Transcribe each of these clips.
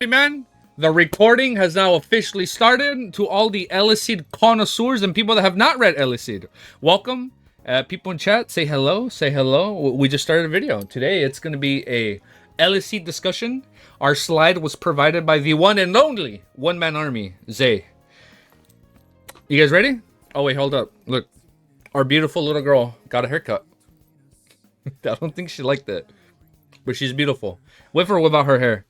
Man, the recording has now officially started. To all the Eleceed connoisseurs and people that have not read Eleceed, welcome. People in chat, say hello. Say hello. We just started a video. Today, it's going to be a Eleceed discussion. Our slide was provided by the one and only one-man army, Zay. You guys ready? Oh, wait, hold up. Look, our beautiful little girl got a haircut. I don't think she liked it, but she's beautiful. With or without her hair.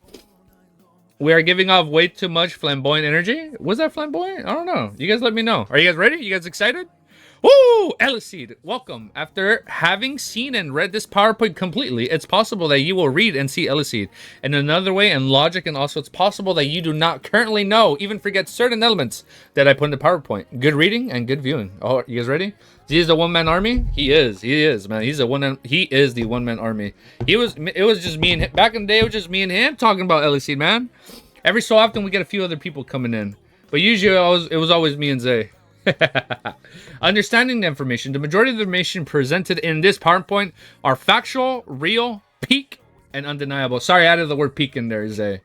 We are giving off way too much flamboyant energy. Was that flamboyant? I don't know. You guys let me know. Are you guys ready? You guys excited? Woo! Eleceed, welcome. After having seen and read this PowerPoint completely, it's possible that you will read and see Eleceed in another way and logic, and also it's possible that you do not currently know, even forget certain elements that I put in the PowerPoint. Good reading and good viewing. Oh, you guys ready? He is the one-man army. He is, man. He is the one-man army. It was just me and him. Back in the day, it was just me and him talking about Eleceed, man. Every so often, we get a few other people coming in, but usually it was always me and Zay. Understanding the information. The majority of the information presented in this PowerPoint are factual, real, peak, and undeniable. Sorry, I added the word peak in there, Zay.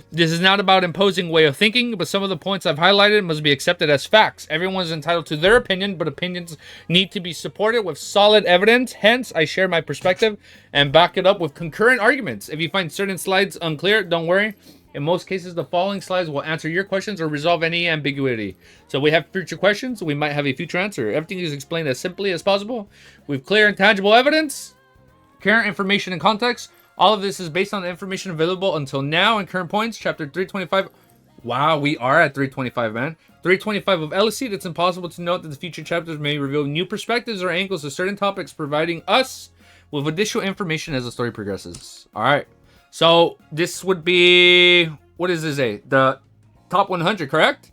This is not about imposing way of thinking, but some of the points I've highlighted must be accepted as facts. Everyone's entitled to their opinion, but opinions need to be supported with solid evidence. Hence, I share my perspective and back it up with concurrent arguments. If you find certain slides unclear, don't worry. In most cases, the following slides will answer your questions or resolve any ambiguity. So we have future questions. We might have a future answer. Everything is explained as simply as possible with clear and tangible evidence, current information and context. All of this is based on the information available until now and current points. Chapter 325. Wow, we are at 325, man. 325 of Eleceed. It's impossible to note that the future chapters may reveal new perspectives or angles to certain topics, providing us with additional information as the story progresses. All right. So this would be, what is this, the top 100, correct?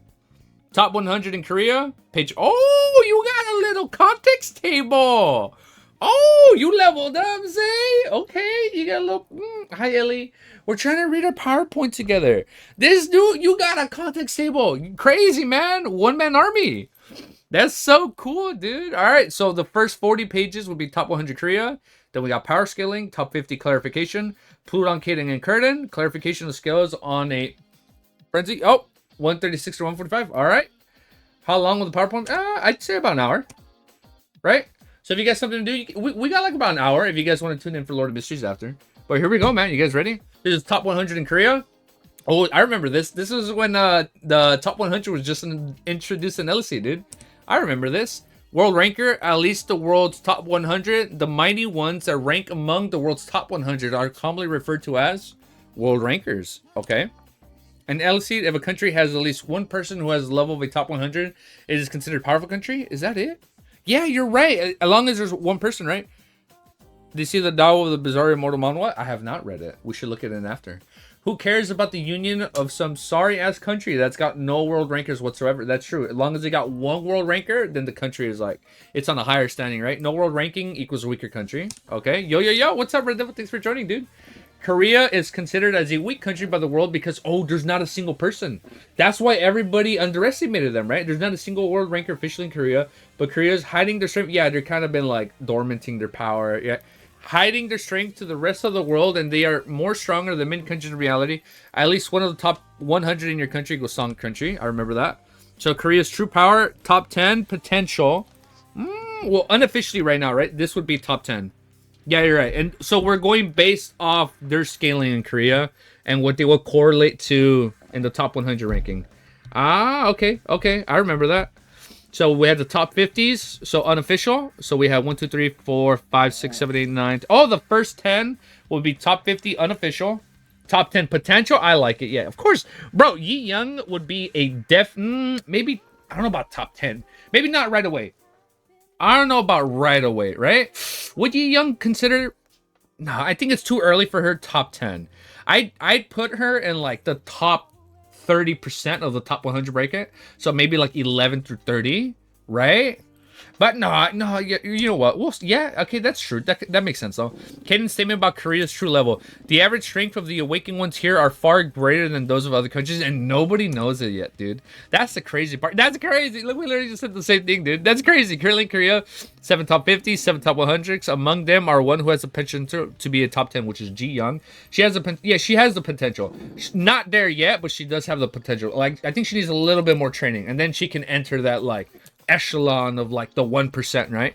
Top 100 in Korea. Page, oh, you got a little context table. Oh, you leveled up, Zay. Okay, you got a little, hi, Ellie. We're trying to read our PowerPoint together. This dude, you got a context table. Crazy, man. One-man army. That's so cool, dude. All right, so the first 40 pages would be top 100 Korea. Then we got power scaling, top 50 clarification, Pluton, Kaden, and Curtin. Clarification of scales on a frenzy. Oh, 136 to 145. All right. How long will the PowerPoint? I'd say about an hour. Right? So if you guys something to do, we got like about an hour if you guys want to tune in for Lord of Mysteries after. But here we go, man. You guys ready? This is top 100 in Korea. Oh, I remember this. This was when the top 100 was just introduced in Eleceed, dude. I remember this. World ranker, at least the world's top 100. The mighty ones that rank among the world's top 100 are commonly referred to as world rankers. Okay. And Eleceed, if a country has at least one person who has the level of a top 100, it is considered a powerful country. Is that it? Yeah, you're right. As long as there's one person, right? Do you see the Tao of the Bizarre Immortal Manwha? I have not read it. We should look at it after. Who cares about the union of some sorry-ass country that's got no world rankers whatsoever? That's true. As long as they got one world ranker, then the country is like, it's on a higher standing, right? No world ranking equals a weaker country. Okay. Yo. What's up, Red Devil? Thanks for joining, dude. Korea is considered as a weak country by the world because, oh, there's not a single person. That's why everybody underestimated them, right? There's not a single world ranker officially in Korea, but Korea's hiding their strength. Yeah, they're kind of been like dormanting their power. Yeah. Hiding their strength to the rest of the world, and they are more stronger than many countries in reality. At least one of the top 100 in your country equals strong country. I remember that. So Korea's true power, top 10 potential. Well, unofficially right now, right? This would be top 10. Yeah, you're right. And so we're going based off their scaling in Korea and what they will correlate to in the top 100 ranking. Okay. I remember that. So we had the top 50s, so unofficial. So we have 1, 2, 3, 4, 5, 6, 7, 8, 9. Oh, the first 10 will be top 50 unofficial. Top 10 potential. I like it. Yeah, of course. Bro, Yi Young would be a maybe, I don't know about top 10. Maybe not right away. I don't know about right away, right? Would Yi Young consider... No, I think it's too early for her top 10. I'd put her in like the top 30% of the top 100 bracket. So maybe like 11 through 30, right? But no, you know what? Well, yeah, okay, that's true. That makes sense, though. Caden's statement about Korea's true level. The average strength of the awakened ones here are far greater than those of other countries, and nobody knows it yet, dude. That's the crazy part. That's crazy. Look, we literally just said the same thing, dude. That's crazy. Currently in Korea, 7 top 50, 7 top 100s. Among them are one who has the potential to be a top 10, which is Ji Young. She has the potential. She's not there yet, but she does have the potential. Like, I think she needs a little bit more training, and then she can enter that, like, echelon of like the 1%, right?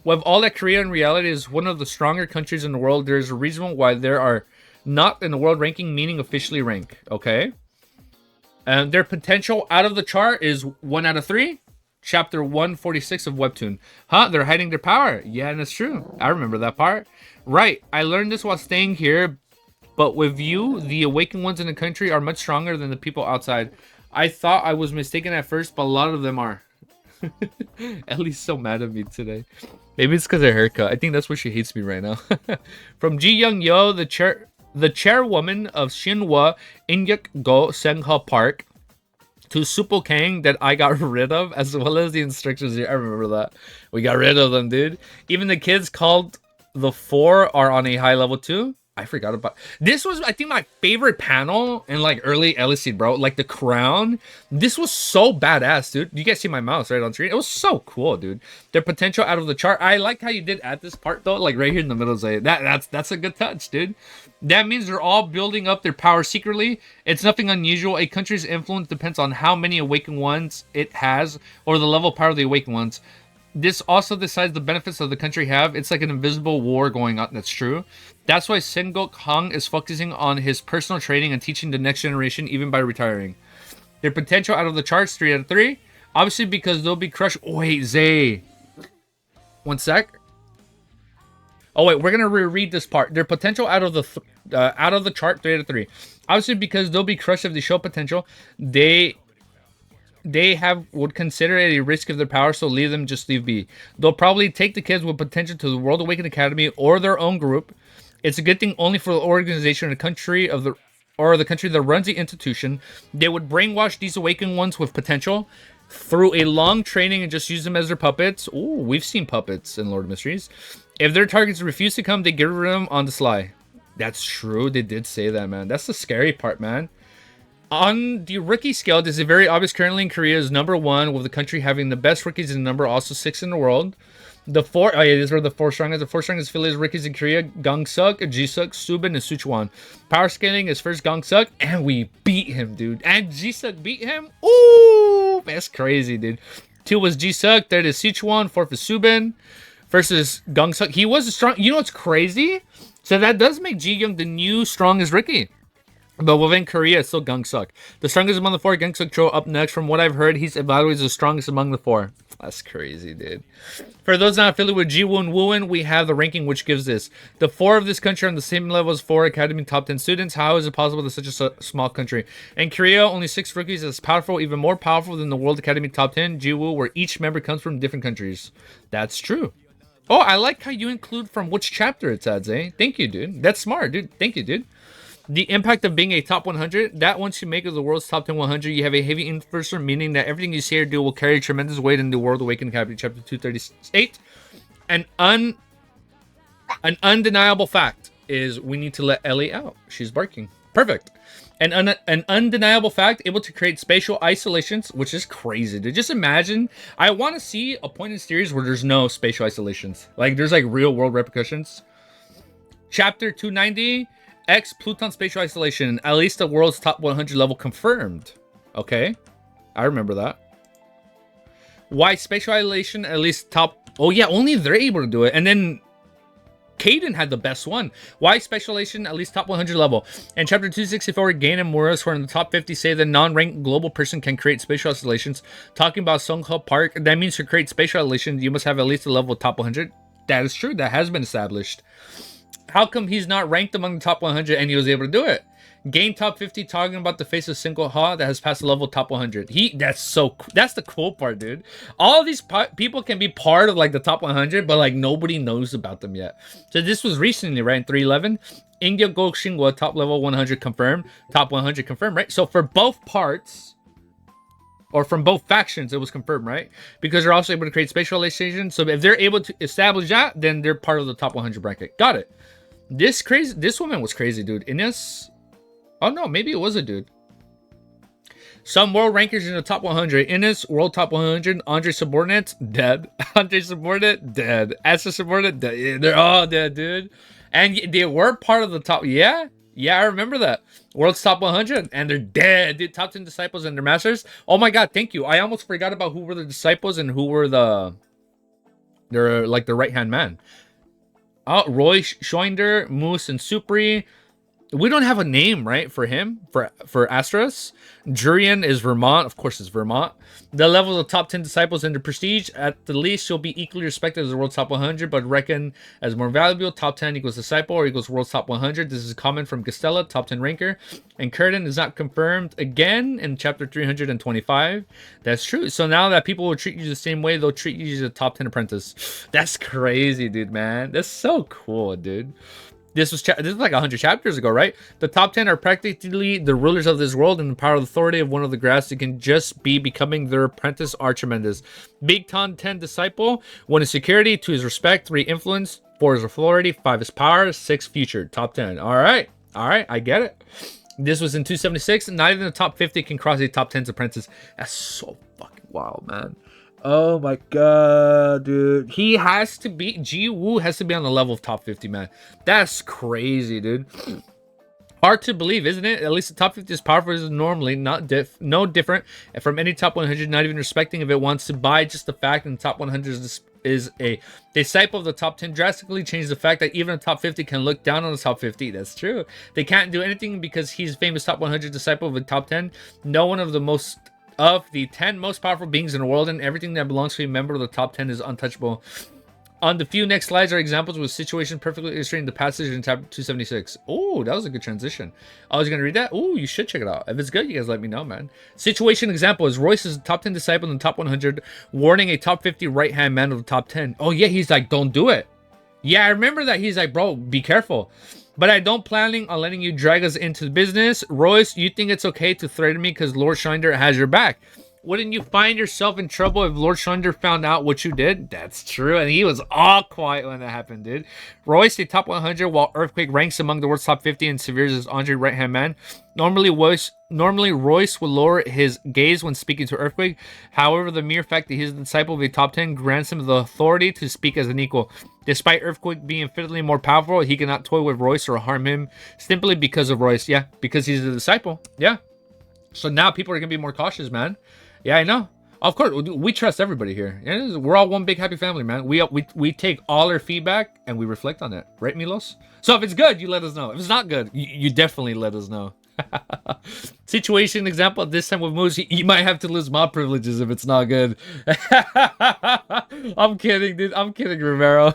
With all that, Korea in reality is one of the stronger countries in the world. There's a reason why there are not in the world ranking, meaning officially rank. Okay, and their potential out of the chart is 1 out of 3. Chapter 146 of Webtoon. Huh? They're hiding their power. Yeah, and it's true. I remember that part. Right. I learned this while staying here, but with you, the awakened ones in the country are much stronger than the people outside. I thought I was mistaken at first, but a lot of them are. Ellie's so mad at me today. Maybe it's because of her haircut. I think that's why she hates me right now. From Ji Young Yo, the chairwoman of Shinhwa Ingyuk Go Sengha Park, to Supo Kang that I got rid of, as well as the instructions here. I remember that. We got rid of them, dude. Even the kids called the 4 are on a high level too. I forgot about this. Was, I think, my favorite panel in like early Eleceed, bro. Like the crown. This was so badass, dude. You guys see my mouse right on screen? It was so cool, dude. Their potential out of the chart. I like how you did at this part though, like right here in the middle. Say that's a good touch, dude. That means they're all building up their power secretly. It's nothing unusual. A country's influence depends on how many awakened ones it has, or the level of power of the awakened ones. This also decides the benefits of the country have. It's like an invisible war going on. That's true. That's why Sengok Hang is focusing on his personal training and teaching the next generation, even by retiring. Their potential out of the charts, 3 out of 3. Obviously, because they'll be crushed. Oh, wait, Zay. One sec. Oh, wait, we're going to reread this part. Their potential out of the chart, 3 out of 3. Obviously, because they'll be crushed if they show potential, they would consider it a risk of their power, so leave be. They'll probably take the kids with potential to the World Awakened Academy or their own group. It's a good thing only for the organization or the country that runs the institution. They would brainwash these awakened ones with potential through a long training and just use them as their puppets. Ooh, we've seen puppets in Lord of Mysteries. If their targets refuse to come, they get rid of them on the sly. That's true. They did say that, man. That's the scary part, man. On the rookie scale, this is very obvious. Currently in Korea is number 1, with the country having the best rookies in the number, also 6 in the world. The 4, oh yeah, these were the 4 strongest. The 4 strongest affiliates rookies in Korea: Gangsuk, Jisuk, Subin, and Suchuan. Power scaling is first Gangsuk, and we beat him, dude. And Jisuk beat him. Ooh, that's crazy, dude. 2 was Jisuk, 3rd is Sichuan, 4th is Subin. First is Gangsuk. He was a strong. You know what's crazy? So that does make Ji Young the new strongest rookie. But within Korea, it's still Gangsuk. The strongest among the 4, Gangsuk Cho up next. From what I've heard, he's evaluated as the strongest among the 4. That's crazy, dude. For those not affiliated with Jiwon Wooin, we have the ranking which gives this. The 4 of this country are on the same level as 4 Academy top 10 students. How is it possible that such a small country? In Korea, only 6 rookies is powerful, even more powerful than the World Academy top 10, Jiwoo, where each member comes from different countries. That's true. Oh, I like how you include from which chapter it's at, Zay. Thank you, dude. That's smart, dude. Thank you, dude. The impact of being a top 100, that once you make it the world's top 10 100, you have a heavy influencer, meaning that everything you say or do will carry tremendous weight in the World Awakened Academy, chapter 238. An undeniable fact is we need to let Ellie out. She's barking. Perfect. An undeniable fact, able to create spatial isolations, which is crazy, dude. Just imagine, I want to see a point in series where there's no spatial isolations. Like, there's like real world repercussions. Chapter 290. X Pluton spatial isolation, at least the world's top 100 level confirmed. Okay, I remember that. Why spatial isolation, at least top... Oh yeah, only they're able to do it. And then Caden had the best one. Why spatial isolation, at least top 100 level. And chapter 264, Gain and Morris, who are in the top 50, say the non-ranked global person can create spatial isolations. Talking about Songha Park, that means to create spatial isolation, you must have at least a level top 100. That is true. That has been established. How come he's not ranked among the top 100 and he was able to do it? Gain top 50, talking about the face of single Ha that has passed the level top 100. That's the cool part, dude. All of these people can be part of like the top 100, but like nobody knows about them yet. So this was recently, right? In 311, India Go Xinghua top level 100 confirmed, top 100 confirmed, right? So for both parts, or from both factions, it was confirmed, right? Because they're also able to create spatial relations. So if they're able to establish that, then they're part of the top 100 bracket. Got it. This woman was crazy, dude. Ines. Oh no, maybe it was a dude. Some world rankers in the top 100. Ines, world top 100. Andre subordinate, dead. Andre subordinate, dead. Astra subordinate, dead. They're all dead, dude. And they were part of the top. Yeah, I remember that. World's top 100, and they're dead, dude. Top 10 disciples and their masters. Oh my god, thank you. I almost forgot about who were the disciples and who were they're like the right hand man. Oh, Roy Schwinder, Moose, and Supri. We don't have a name, right, for him, for Astros. Jurian is Vermont. Of course, it's Vermont. The level of the top 10 disciples and the prestige, at the least, she'll be equally respected as the world's top 100, but reckoned as more valuable. Top 10 equals disciple or equals world's top 100. This is common from Gastella, top 10 ranker. And Curtin is not confirmed again in chapter 325. That's true. So now that people will treat you the same way, they'll treat you as a top 10 apprentice. That's crazy, dude, man. That's so cool, dude. This was like 100 chapters ago, right? The top 10 are practically the rulers of this world, and the power of authority of one of the graphs. It can just be becoming their apprentice are tremendous. Big Ton 10 disciple. 1 is security, 2 is respect, 3 influence, 4 is authority, 5 is power, 6 future. Top 10. All right, I get it. This was in 276. Not even the top 50 can cross the top 10's apprentice. That's so fucking wild, man. Oh my god, dude. He has to be, Ji Woo has to be on the level of top 50, man. That's crazy, dude. Hard to believe, isn't it? At least the top 50 is powerful is normally no different from any top 100, not even respecting if it wants to buy just the fact that the top 100 is a disciple of the top 10 drastically changes the fact that even the top 50 can look down on the top 50. That's true. They can't do anything because he's famous top 100 disciple of the top 10. No one of the 10 most powerful beings in the world, and everything that belongs to a member of the top 10 is untouchable. On the few next slides are examples with situations perfectly illustrating the passage in chapter 276. Oh, that was a good transition. I was going to read that. Oh, you should check it out. If it's good, you guys let me know, man. Situation example is Royce is a top 10 disciple in the top 100, warning a top 50 right-hand man of the top 10. Oh, yeah, he's like, don't do it. Yeah, I remember that. He's like, bro, be careful. But I don't planning on letting you drag us into the business. Royce, you think it's okay to threaten me because Lord Shinder has your back. Wouldn't you find yourself in trouble if Lord Shinder found out what you did? That's true. And he was all quiet when that happened, dude. Royce, the top 100, while Earthquake ranks among the world's top 50 and Severe's as Andre right-hand man. Normally, Royce would lower his gaze when speaking to Earthquake. However, the mere fact that he's a disciple of the top 10 grants him the authority to speak as an equal. Despite Earthquake being infinitely more powerful, he cannot toy with Royce or harm him simply because of Royce. Yeah, because he's a disciple. Yeah. So now people are going to be more cautious, man. Yeah, I know. Of course, we trust everybody here. We're all one big happy family, man. We take all our feedback and we reflect on it. Right, Milos? So if it's good, you let us know. If it's not good, you definitely let us know. Situation example, this time with Moose, you might have to lose mod privileges if it's not good. I'm kidding, dude. I'm kidding, Romero.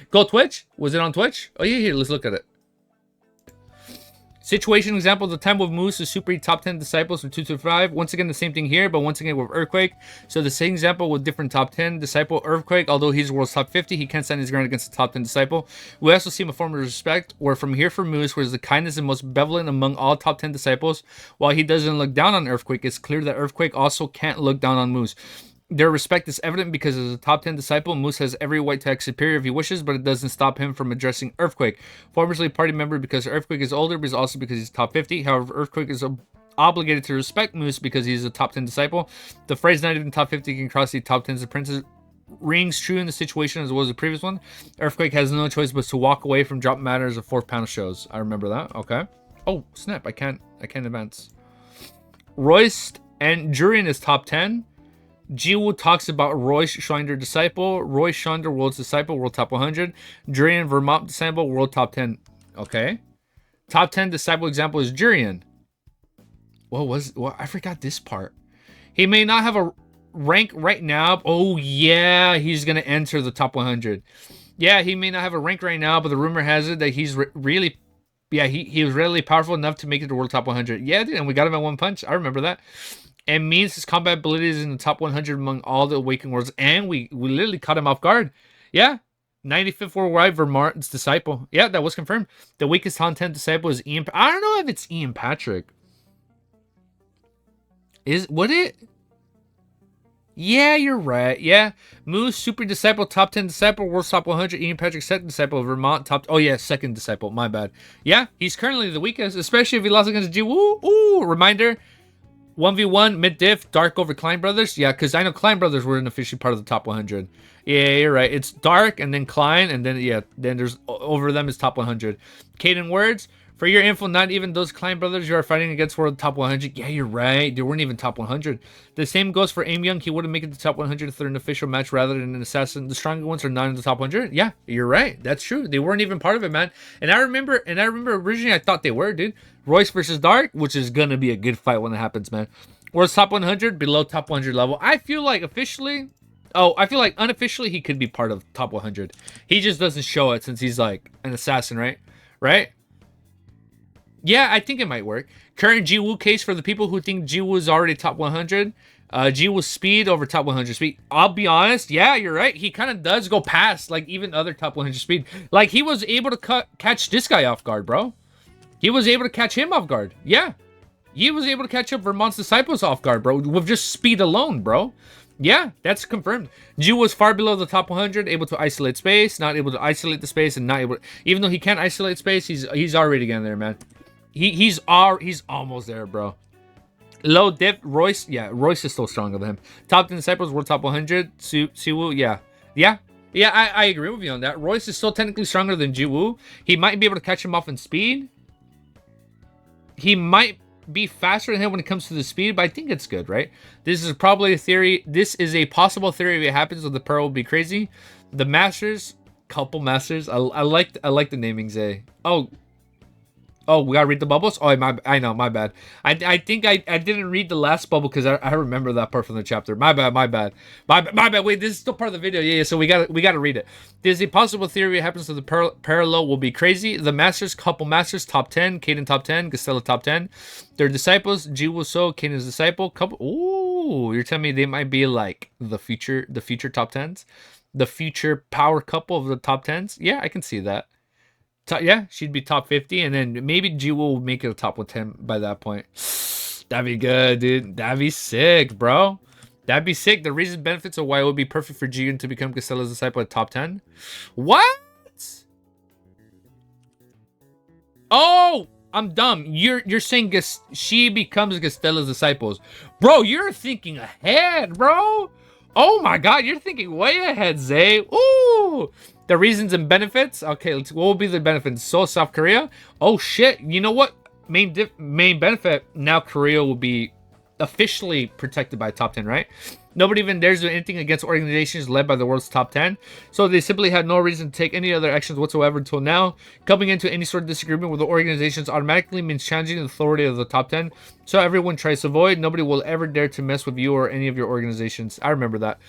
Go Twitch? Was it on Twitch? Oh, yeah, here. Let's look at it. Situation example, the time with Moose is super top 10 disciples from 2 to 5. Once again, the same thing here, but once again with Earthquake. So the same example with different top 10 disciple. Earthquake, although he's world's top 50, he can't stand his ground against the top 10 disciple. We also see him a form of respect, where from here for Moose, where the kindness and most benevolent among all top 10 disciples. While he doesn't look down on Earthquake, it's clear that Earthquake also can't look down on Moose. Their respect is evident because as a top 10 disciple, Moose has every right to act superior if he wishes, but it doesn't stop him from addressing Earthquake. Formerly party member because Earthquake is older, but also because he's top 50. However, Earthquake is obligated to respect Moose because he's a top 10 disciple. The phrase not even top 50 can cross the top 10's apprentice rings true in the situation as well as the previous one. Earthquake has no choice but to walk away from drop matters of 4th panel shows. I remember that. Okay. Oh, snap. I can't advance. Royce and Jurian is top 10. Jiwoo talks about Royce Schwinder disciple, Royce Schwinder world's disciple, world top 100, Jurian Vermont disciple, world top 10. Okay. Top 10 disciple example is Jurian. What I forgot this part. He may not have a rank right now. Oh yeah, he's gonna enter the top 100. Yeah, he may not have a rank right now, but the rumor has it that he's really, yeah, he was really powerful enough to make it to world top 100. Yeah, dude, and we got him at one punch. I remember that. And means his combat abilities in the top 100 among all the awakened worlds. And we literally caught him off guard. Yeah. 95th worldwide Vermont's disciple. Yeah, that was confirmed. The weakest top 10 disciple is Ian. I don't know if it's Ian Patrick. Would it? Yeah, you're right. Yeah. Moose, Super Disciple, Top 10 Disciple, World's Top 100, Ian Patrick, Second Disciple, Vermont, Top... Oh, yeah, Second Disciple. My bad. Yeah, he's currently the weakest, especially if he lost against Jiwoo. Ooh, reminder. 1v1, mid-diff, Dark over Klein Brothers. Yeah, because I know Klein Brothers weren't officially part of the top 100. Yeah, you're right. It's Dark, and then Klein, and then, yeah, then there's... Over them is top 100. Caden Words. For your info, not even those Klein brothers you are fighting against were the top 100. Yeah, you're right. They weren't even top 100. The same goes for Aim Young. He wouldn't make it to top 100 if they're an official match rather than an assassin. The stronger ones are not in the top 100. Yeah, you're right. That's true. They weren't even part of it, man. And I remember originally I thought they were, dude. Royce versus Dark, which is gonna be a good fight when it happens, man. Whereas top 100, below top 100 level. I feel like officially, I feel like unofficially he could be part of top 100. He just doesn't show it since he's like an assassin, right? Right? Yeah, I think it might work. Current Jiwoo case for the people who think Jiwoo is already top 100. Jiwoo's speed over top 100 speed. I'll be honest. Yeah, you're right. He kind of does go past, like, even other top 100 speed. Like, he was able to catch this guy off guard, bro. He was able to catch him off guard. Yeah. He was able to catch up Vermont's Disciples off guard, bro, with just speed alone, bro. Yeah, that's confirmed. Jiwoo was far below the top 100, able to isolate space, not able to isolate the space, and not able to, even though he can't isolate space, he's already getting there, man. He's almost there, bro. Low dip, Royce. Yeah, Royce is still stronger than him. Top 10 Disciples, World Top 100. Siwoo, yeah. Yeah, I agree with you on that. Royce is still technically stronger than Jiwoo. He might be able to catch him off in speed. He might be faster than him when it comes to the speed, but I think it's good, right? This is probably a theory. This is a possible theory if it happens, so the Pearl will be crazy. The Masters, couple Masters. I like the namings, eh? Oh, we gotta read the bubbles? Oh, I know, my bad. I think I didn't read the last bubble because I remember that part from the chapter. My bad. Wait, this is still part of the video. Yeah, so we gotta read it. There's a possible theory it happens to the parallel will be crazy. The Masters, couple Masters, top 10. Caden top 10. Gastella top 10. Their disciples, Jiwoo So, Caden's disciple. Couple. Ooh, you're telling me they might be like the future top 10s? The future power couple of the top 10s? Yeah, I can see that. Yeah, she'd be top 50, and then maybe Jiwoo will make it a top 10 by that point. That'd be good, dude. That'd be sick, bro. That'd be sick. The reason benefits of why it would be perfect for Jiyoon to become Gastella's disciple at top 10. What? Oh, I'm dumb. You're saying she becomes Gastella's disciples. Bro, you're thinking ahead, bro. Oh my god, you're thinking way ahead, Zay. Ooh. The reasons and benefits. Okay, what will be the benefits? Seoul, South Korea. Oh shit! You know what? Main benefit. Now Korea will be officially protected by top 10, right? Nobody even dares do anything against organizations led by the world's top 10. So they simply had no reason to take any other actions whatsoever until now. Coming into any sort of disagreement with the organizations automatically means challenging the authority of the top 10. So everyone tries to avoid. Nobody will ever dare to mess with you or any of your organizations. I remember that.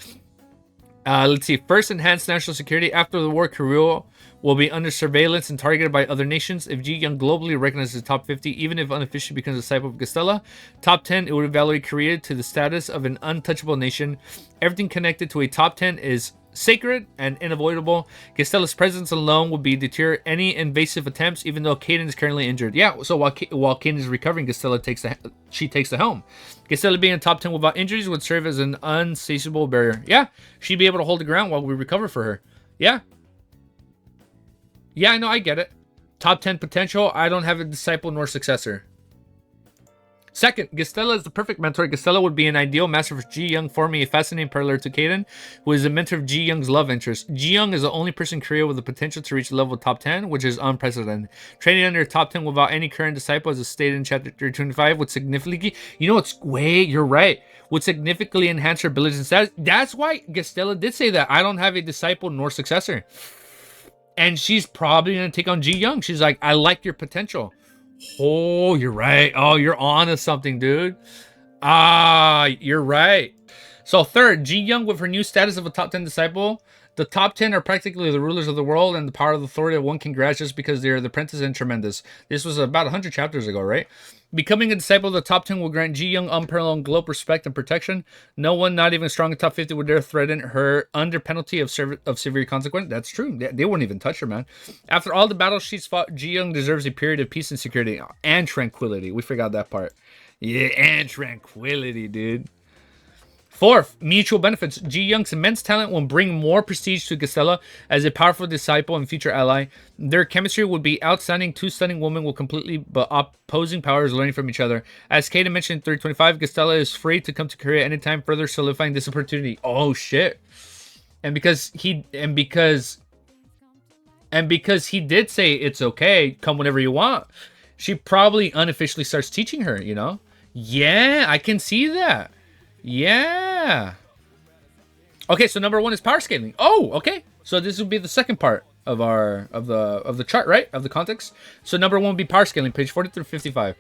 Let's see. First, enhanced national security. After the war, Korea will be under surveillance and targeted by other nations. If Ji Young globally recognizes the top 50, even if unofficially becomes a disciple of Gastella, top 10, it would evaluate Korea to the status of an untouchable nation. Everything connected to a top 10 is sacred and unavoidable. Gastella's presence alone would be deter any invasive attempts, even though Caden is currently injured. Yeah, so while Caden is recovering, Gastella takes the helm. Gastella being in top 10 without injuries would serve as an unsatiable barrier. Yeah, she'd be able to hold the ground while we recover for her. Yeah. Yeah, I know, I get it. Top 10 potential. I don't have a disciple nor successor. Second, Gastella is the perfect mentor. Gastella would be an ideal master for Ji Young, forming a fascinating parallel to Caden, who is a mentor of Ji Young's love interest. Ji Young is the only person in Korea with the potential to reach the level of top 10, which is unprecedented. Training under top 10 without any current disciple, as stated in chapter 25, would significantly, you're right, would significantly enhance her abilities and status. That's why Gastella did say that. I don't have a disciple nor successor. And she's probably going to take on Ji Young. She's like, I like your potential. Oh, you're right. Oh, you're on to something, dude. You're right. So third, Ji Young with her new status of a top 10 disciple. The top 10 are practically the rulers of the world, and the power of the authority of one can grasp just because they are the apprentice and tremendous. This was about 100 chapters ago, right? Becoming a disciple of the top 10 will grant Ji Young unparalleled globe respect and protection. No one, not even strong in top 50, would dare threaten her under penalty of severe consequence. That's true. They wouldn't even touch her, man. After all the battles she's fought, Ji Young deserves a period of peace and security and tranquility. We forgot that part. Yeah, and tranquility, dude. Fourth, mutual benefits. Ji Young's immense talent will bring more prestige to Gastella as a powerful disciple and future ally. Their chemistry would be outstanding. Two stunning women will completely but opposing powers learning from each other. As Kaden mentioned in 325, Gastella is free to come to Korea anytime, further solidifying this opportunity. Oh shit. And because he did say it's okay, come whenever you want, she probably unofficially starts teaching her, you know? Yeah, I can see that. Yeah. Okay, so number 1 is power scaling. Oh, okay. So this would be the second part of our of the chart, right? Of the context. So number 1 would be power scaling, page 40 through 55.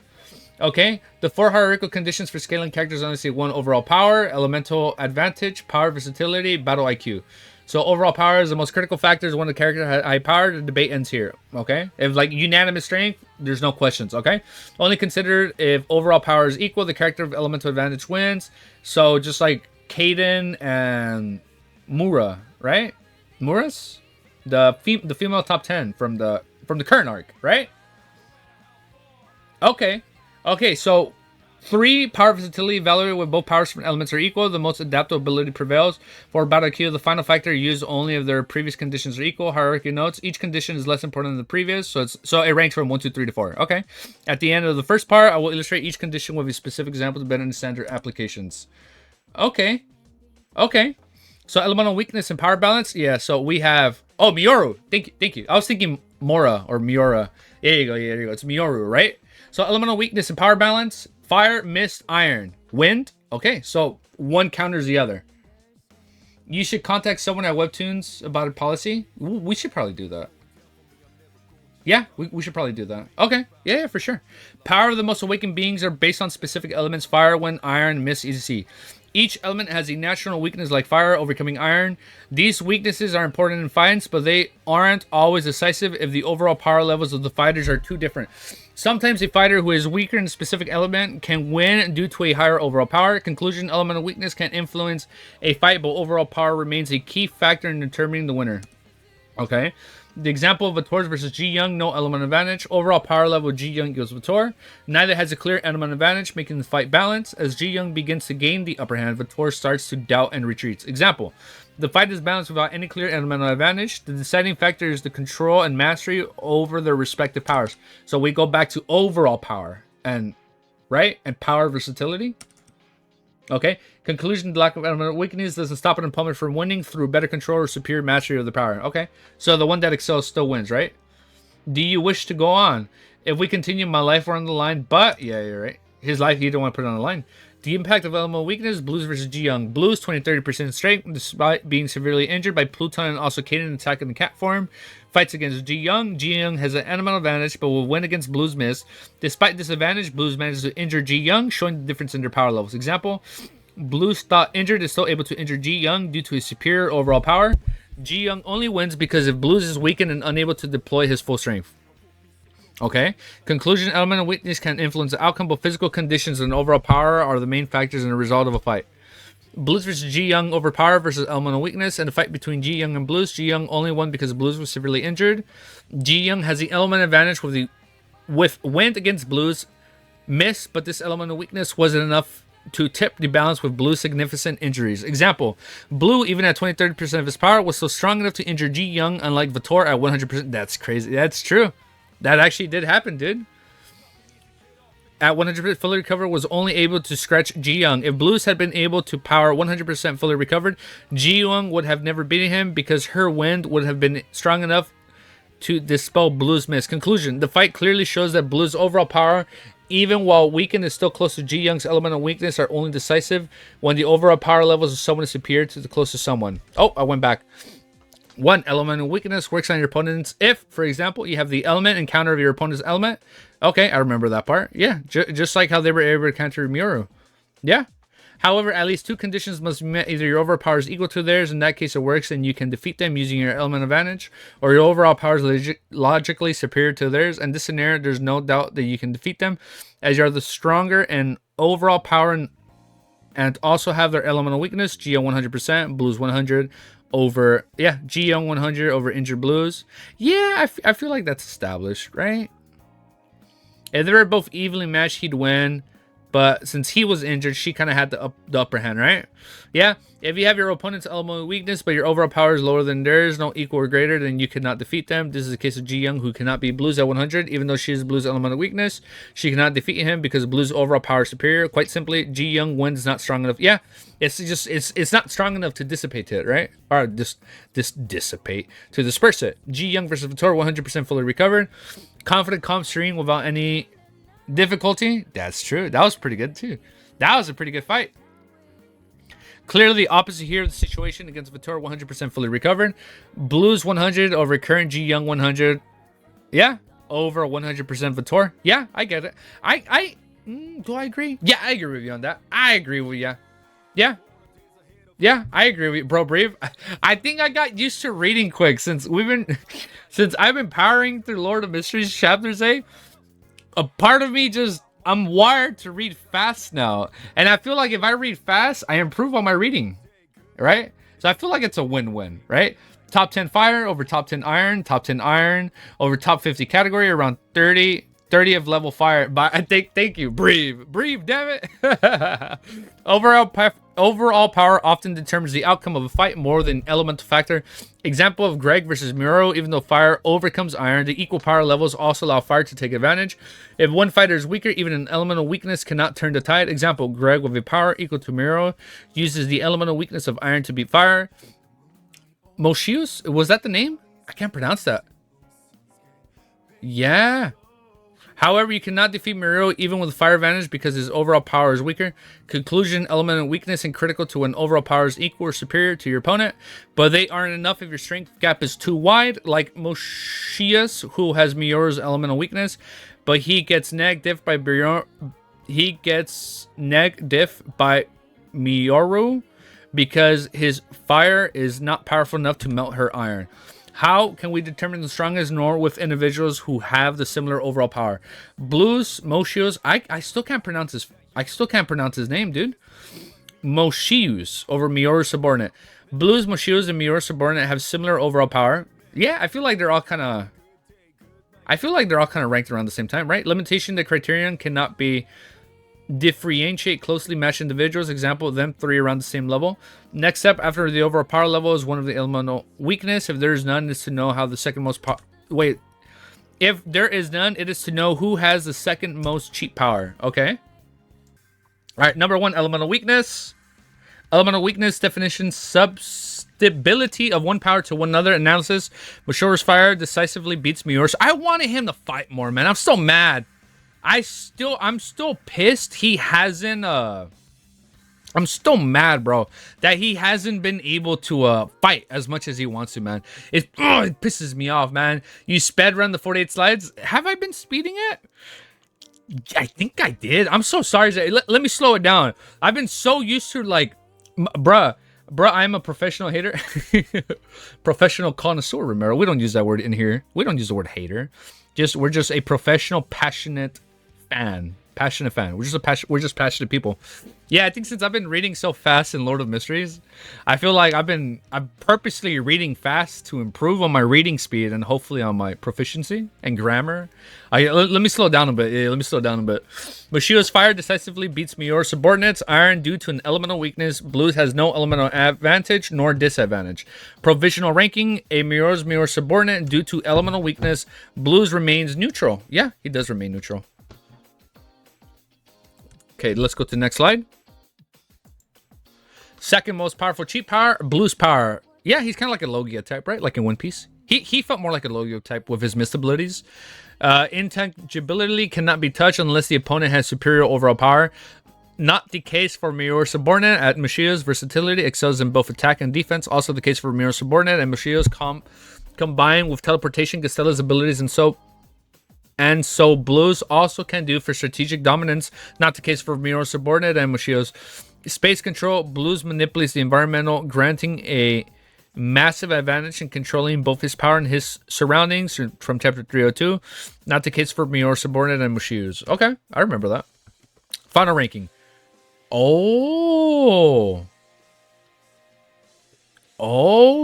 Okay, the 4 hierarchical conditions for scaling characters honestly: 1, overall power, elemental advantage, power versatility, battle IQ. So overall power is the most critical factor. When the character has high power, the debate ends here. Okay, if like unanimous strength, there's no questions. Okay, only considered if overall power is equal, the character of elemental advantage wins. So just like Kaden and Mura, right? Mura's the female top 10 from the current arc, right? Okay, so 3, power versatility, evaluated when both powers from elements are equal. The most adaptable ability prevails. For battle IQ, the final factor used only if their previous conditions are equal. Hierarchy notes: each condition is less important than the previous, so it ranks from 1, 2, 3 to 4. Okay. At the end of the first part, I will illustrate each condition with a specific example to better understand their applications. Okay. So elemental weakness and power balance. Yeah. So we have Mioru. Thank you. I was thinking Mora or Miura. There you go. It's Mioru, right? So elemental weakness and power balance. Fire, mist, iron, wind. Okay, so one counters the other. You should contact someone at Webtoons about a policy. We should probably do that. Yeah, we should probably do that. Okay, yeah, for sure. Power of the most awakened beings are based on specific elements: fire, wind, iron, mist, etc. Each element has a natural weakness like fire, overcoming iron. These weaknesses are important in fights, but they aren't always decisive if the overall power levels of the fighters are too different. Sometimes a fighter who is weaker in a specific element can win due to a higher overall power. Conclusion: elemental weakness can influence a fight, but overall power remains a key factor in determining the winner. Okay. The example of Vitor versus Ji Young: no element advantage. Overall power level, Ji Young equals Vitor. Neither has a clear element advantage, making the fight balanced. As Ji Young begins to gain the upper hand, Vitor starts to doubt and retreats. Example: the fight is balanced without any clear elemental advantage. The deciding factor is the control and mastery over their respective powers. So we go back to overall power and power versatility. Okay. Conclusion: the lack of elemental weakness doesn't stop an opponent from winning through better control or superior mastery of the power. Okay. So the one that excels still wins, right? Do you wish to go on? If we continue, my life are on the line. But yeah, you're right. His life, you don't want to put it on the line. The impact of elemental weakness: Blues versus Ji Young. Blues 20-30% strength, despite being severely injured by Pluton and also Kaden attacking the cat form. Fights against Ji Young. Ji Young has an elemental advantage, but will win against Blues miss. Despite this advantage, Blues manages to injure Ji Young, showing the difference in their power levels. Example: Blues thought injured is still able to injure Ji Young due to his superior overall power. Ji Young only wins because if Blues is weakened and unable to deploy his full strength. Okay. Conclusion: elemental weakness can influence the outcome, but physical conditions and overall power are the main factors in the result of a fight. Blues versus Ji Young: overpower versus elemental weakness. In the fight between Ji Young and Blues, Ji Young only won because Blues was severely injured. Ji Young has the element advantage with wind against Blues miss, but this elemental weakness wasn't enough to tip the balance with Blue's significant injuries. Example: Blue, even at 20-30% of his power, was still strong enough to injure Ji Young, unlike Vitor at 100%. That's crazy. That's true. That actually did happen, dude. At 100% fully recovered, was only able to scratch Ji Young. If Blues had been able to power 100% fully recovered, Ji Young would have never beaten him because her wind would have been strong enough to dispel Blues miss. Conclusion: the fight clearly shows that Blues' overall power, even while weakened, is still close to Ji Young's elemental weakness, are only decisive when the overall power levels of someone is superior to the closest someone. Oh, I went back. 1. Elemental weakness works on your opponents if, for example, you have the element and counter of your opponent's element. Okay, I remember that part. Yeah, just like how they were able to counter Muru. Yeah. However, at least two conditions must be met. Either your overall power is equal to theirs, in that case it works and you can defeat them using your element advantage, or your overall power is logically superior to theirs. In this scenario, there's no doubt that you can defeat them, as you are the stronger and overall power and also have their elemental weakness. Geo 100%, Blues 100 over, yeah, Geo 100 over injured Blues. Yeah, I feel like that's established, right? If they were both evenly matched, he'd win. But since he was injured, she kind of had the upper hand, right? Yeah. If you have your opponent's elemental weakness, but your overall power is lower than theirs, no equal or greater, then you cannot defeat them. This is the case of Ji Young, who cannot be Blues at 100. Even though she is Blues' elemental weakness, she cannot defeat him because Blues' overall power is superior. Quite simply, Ji Young wins not strong enough. Yeah. It's not strong enough to dissipate it, right? Or dissipate, to disperse it. Ji Young versus Vitor, 100% fully recovered. Confident, calm, serene, without any difficulty. That's true. That was pretty good too. That was a pretty good fight. Clearly the opposite here of the situation against Vitor, 100% fully recovered. Blues 100 over current Ji Young 100. Yeah, over 100% Vitor. Yeah, I get it. Do I agree? Yeah, I agree with you on that. I agree with you. Yeah. Yeah, I agree with you, bro. Brave. I think I got used to reading quick since I've been powering through Lord of Mysteries chapters 8. A part of me I'm wired to read fast now, and I feel like if I read fast, I improve on my reading, right? So I feel like it's a win-win, right? Top 10 fire over top 10 iron, top 10 iron over top 50 category, around 30 of level fire. But I think, thank you, breathe, damn it. Overall power often determines the outcome of a fight more than elemental factor. Example of Greg versus Miro. Even though fire overcomes iron, the equal power levels also allow fire to take advantage. If one fighter is weaker, even an elemental weakness cannot turn the tide. Example, Greg with a power equal to Miro uses the elemental weakness of iron to beat fire. Moshius, was that the name? I can't pronounce that. Yeah. However, you cannot defeat Miro even with fire advantage because his overall power is weaker. Conclusion, elemental weakness and critical to when overall power is equal or superior to your opponent, but they aren't enough if your strength gap is too wide, like Moshius, who has Mioro's elemental weakness, but he gets neg diff by Mioru because his fire is not powerful enough to melt her iron. How can we determine the strongest nor with individuals who have the similar overall power? Blues, Moshius, I still can't pronounce his name, dude. Moshius over Mioru's subordinate. Blues, Moshius, and Mioru's subordinate have similar overall power. Yeah, I feel like they're all kind of ranked around the same time, right? Limitation, the criterion cannot be differentiate closely matched individuals. Example, them three around the same level. Next step after the overall power level is one of the elemental weakness. If there is none, is to know how the second most if there is none, it is to know who has the second most cheap power. Okay. All right. Number one, elemental weakness. Elemental weakness definition: substitutability of one power to one another. Analysis: Mashora's fire decisively beats Mior's. I wanted him to fight more, man. I'm so mad. I'm still pissed he hasn't I'm still mad, bro, that he hasn't been able to fight as much as he wants to, man. It pisses me off, man. You sped run the 48 slides. Have I been speeding it? I think I did. I'm so sorry. Let me slow it down. I've been so used to, like, bruh, I'm a professional hater. Professional connoisseur, remember. We don't use that word in here. We don't use the word hater. We're just a professional, passionate fan. We're just passionate people. Yeah, I think since I've been reading so fast in Lord of Mysteries, I feel like I'm purposely reading fast to improve on my reading speed and hopefully on my proficiency and grammar. Let me slow down a bit. Yeah, let me slow down a bit. Moshiro's fire decisively beats Mior's subordinates. Iron due to an elemental weakness. Blues has no elemental advantage nor disadvantage. Provisional ranking: a Mior's subordinate due to elemental weakness. Blues remains neutral. Yeah, he does remain neutral. Okay, let's go to the next slide. Second most powerful cheat power, Blue's power. Yeah, he's kind of like a Logia type, right? Like in One Piece. He felt more like a Logia type with his mist abilities. Intangibility cannot be touched unless the opponent has superior overall power. Not the case for Mior's subordinate. At Moshiro's versatility excels in both attack and defense. Also the case for Mior's subordinate and Moshiro's combined with teleportation, Gastella's abilities, and so Blues also can do for strategic dominance. Not the case for Mior's subordinate and Moshiro's. Space control. Blues manipulates the environmental, granting a massive advantage in controlling both his power and his surroundings from chapter 302. Not the case for Mior subordinate and Mushiu's. Okay, I remember that. Final ranking. Oh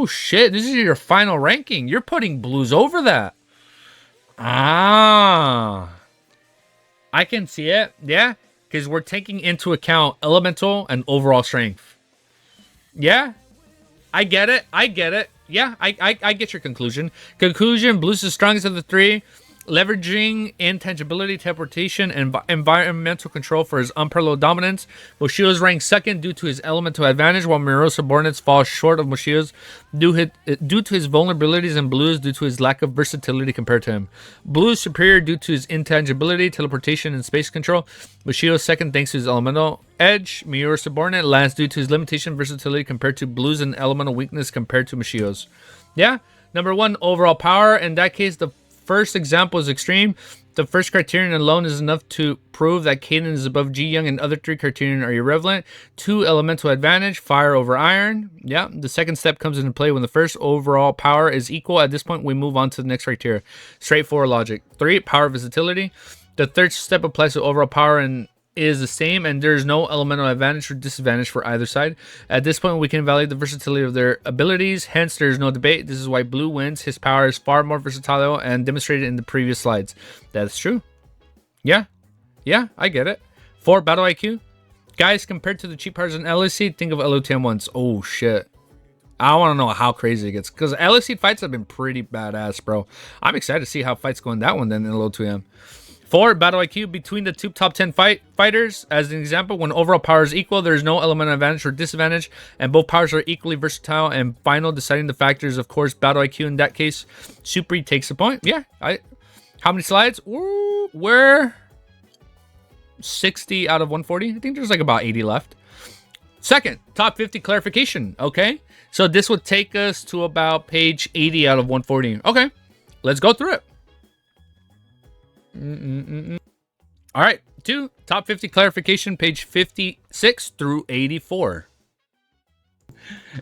shit, this is your final ranking. You're putting blues over that. I can see it. Yeah, because we're taking into account elemental and overall strength. Yeah, I get it. Yeah, I get your conclusion. Blues is the strongest of the three, leveraging intangibility, teleportation, and environmental control for his unparalleled dominance. Moshio's ranked second due to his elemental advantage, while Miro's subordinates fall short of Moshio's due to his vulnerabilities, and Blue's due to his lack of versatility compared to him. Blue's superior due to his intangibility, teleportation, and space control. Moshio's second thanks to his elemental edge. Miro's subordinate last due to his limitation and versatility compared to Blue's, and elemental weakness compared to Moshio's. Yeah, number one, overall power. In that case, the first example is extreme. The first criterion alone is enough to prove that Caden is above Ji Young, and other three criterion are irrelevant. 2, elemental advantage, fire over iron. Yeah, the second step comes into play when the first overall power is equal. At this point, we move on to the next criteria. Straightforward logic. 3, power versatility. The third step applies to overall power and is the same, and there's no elemental advantage or disadvantage for either side. At this point, we can evaluate the versatility of their abilities, hence there's no debate. This is why Blue wins. His power is far more versatile and demonstrated in the previous slides. That's true. Yeah, I get it. 4, battle IQ. Guys, compared to the cheap powers in Eleceed, think of LOTM once. Oh shit, I want to know how crazy it gets, because Eleceed fights have been pretty badass, bro. I'm excited to see how fights go in that one then in LOTM. 4, battle IQ between the two top 10 fighters. As an example, when overall power is equal, there is no elemental advantage or disadvantage, and both powers are equally versatile. And final deciding the factors, of course, battle IQ in that case. Supri takes a point. Yeah, how many slides? Ooh, we're 60 out of 140. I think there's like about 80 left. Second, top 50 clarification. Okay, so this would take us to about page 80 out of 140. Okay, let's go through it. All right, 2, top 50 clarification, page 56 through 84.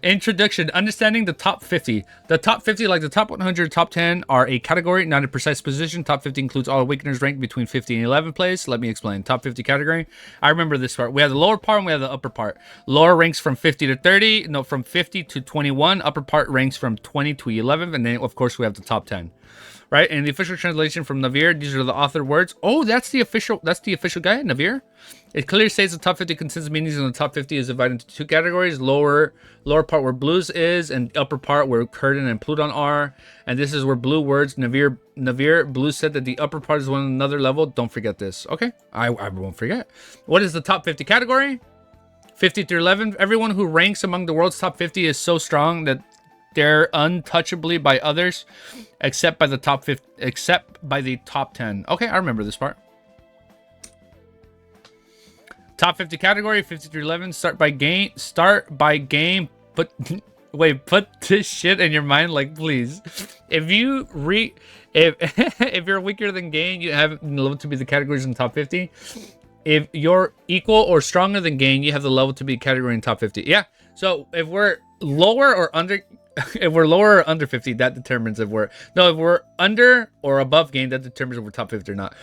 Introduction. Understanding the top 50. The top 50, like the top 100, top 10, are a category, not a precise position. Top 50 includes all awakeners ranked between 50 and 11th place. Let me explain. Top 50 category. I remember this part. We have the lower part and we have the upper part. Lower ranks from 50 to 30. No, from 50 to 21. Upper part ranks from 20 to 11th. And then, of course, we have the top 10. Right, and the official translation from Navir, these are the author words. Oh, that's the official guy, Navir. It clearly states the top 50 consensus meanings, and the top 50 is divided into 2 categories. Lower part where Blues is, and upper part where Curtin and Pluton are. And this is where Blue words, Navir, Blue said that the upper part is on another level. Don't forget this. Okay, I won't forget. What is the top 50 category? 50 through 11. Everyone who ranks among the world's top 50 is so strong that they're untouchably by others, except by the top 50, except by the top 10. Okay, I remember this part. Top 50 category, 50 through 11. Start by game. Put this shit in your mind, like, please. If you if you're weaker than Gain, you have the level to be the categories in the top 50. If you're equal or stronger than Gain, you have the level to be category in top 50. Yeah. So if we're lower or under. If we're lower or under 50, that determines if we're under or above Gain, that determines if we're top 50 or not.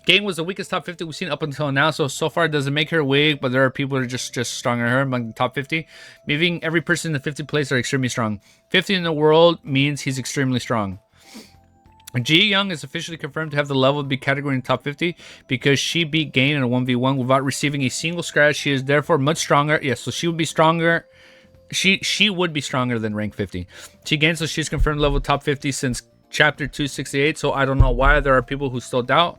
Gain was the weakest top 50 we've seen up until now, so far it doesn't make her weak, but there are people that are just stronger than her among the top 50. Meaning every person in the 50th place are extremely strong. 50 in the world means he's extremely strong. Ji Young is officially confirmed to have the level to be category in the top 50 because she beat Gain in a 1v1 without receiving a single scratch. She is therefore much stronger. Yes, so she would be stronger. She would be stronger than rank 50. She gained, so she's confirmed level top 50 since chapter 268. So I don't know why there are people who still doubt.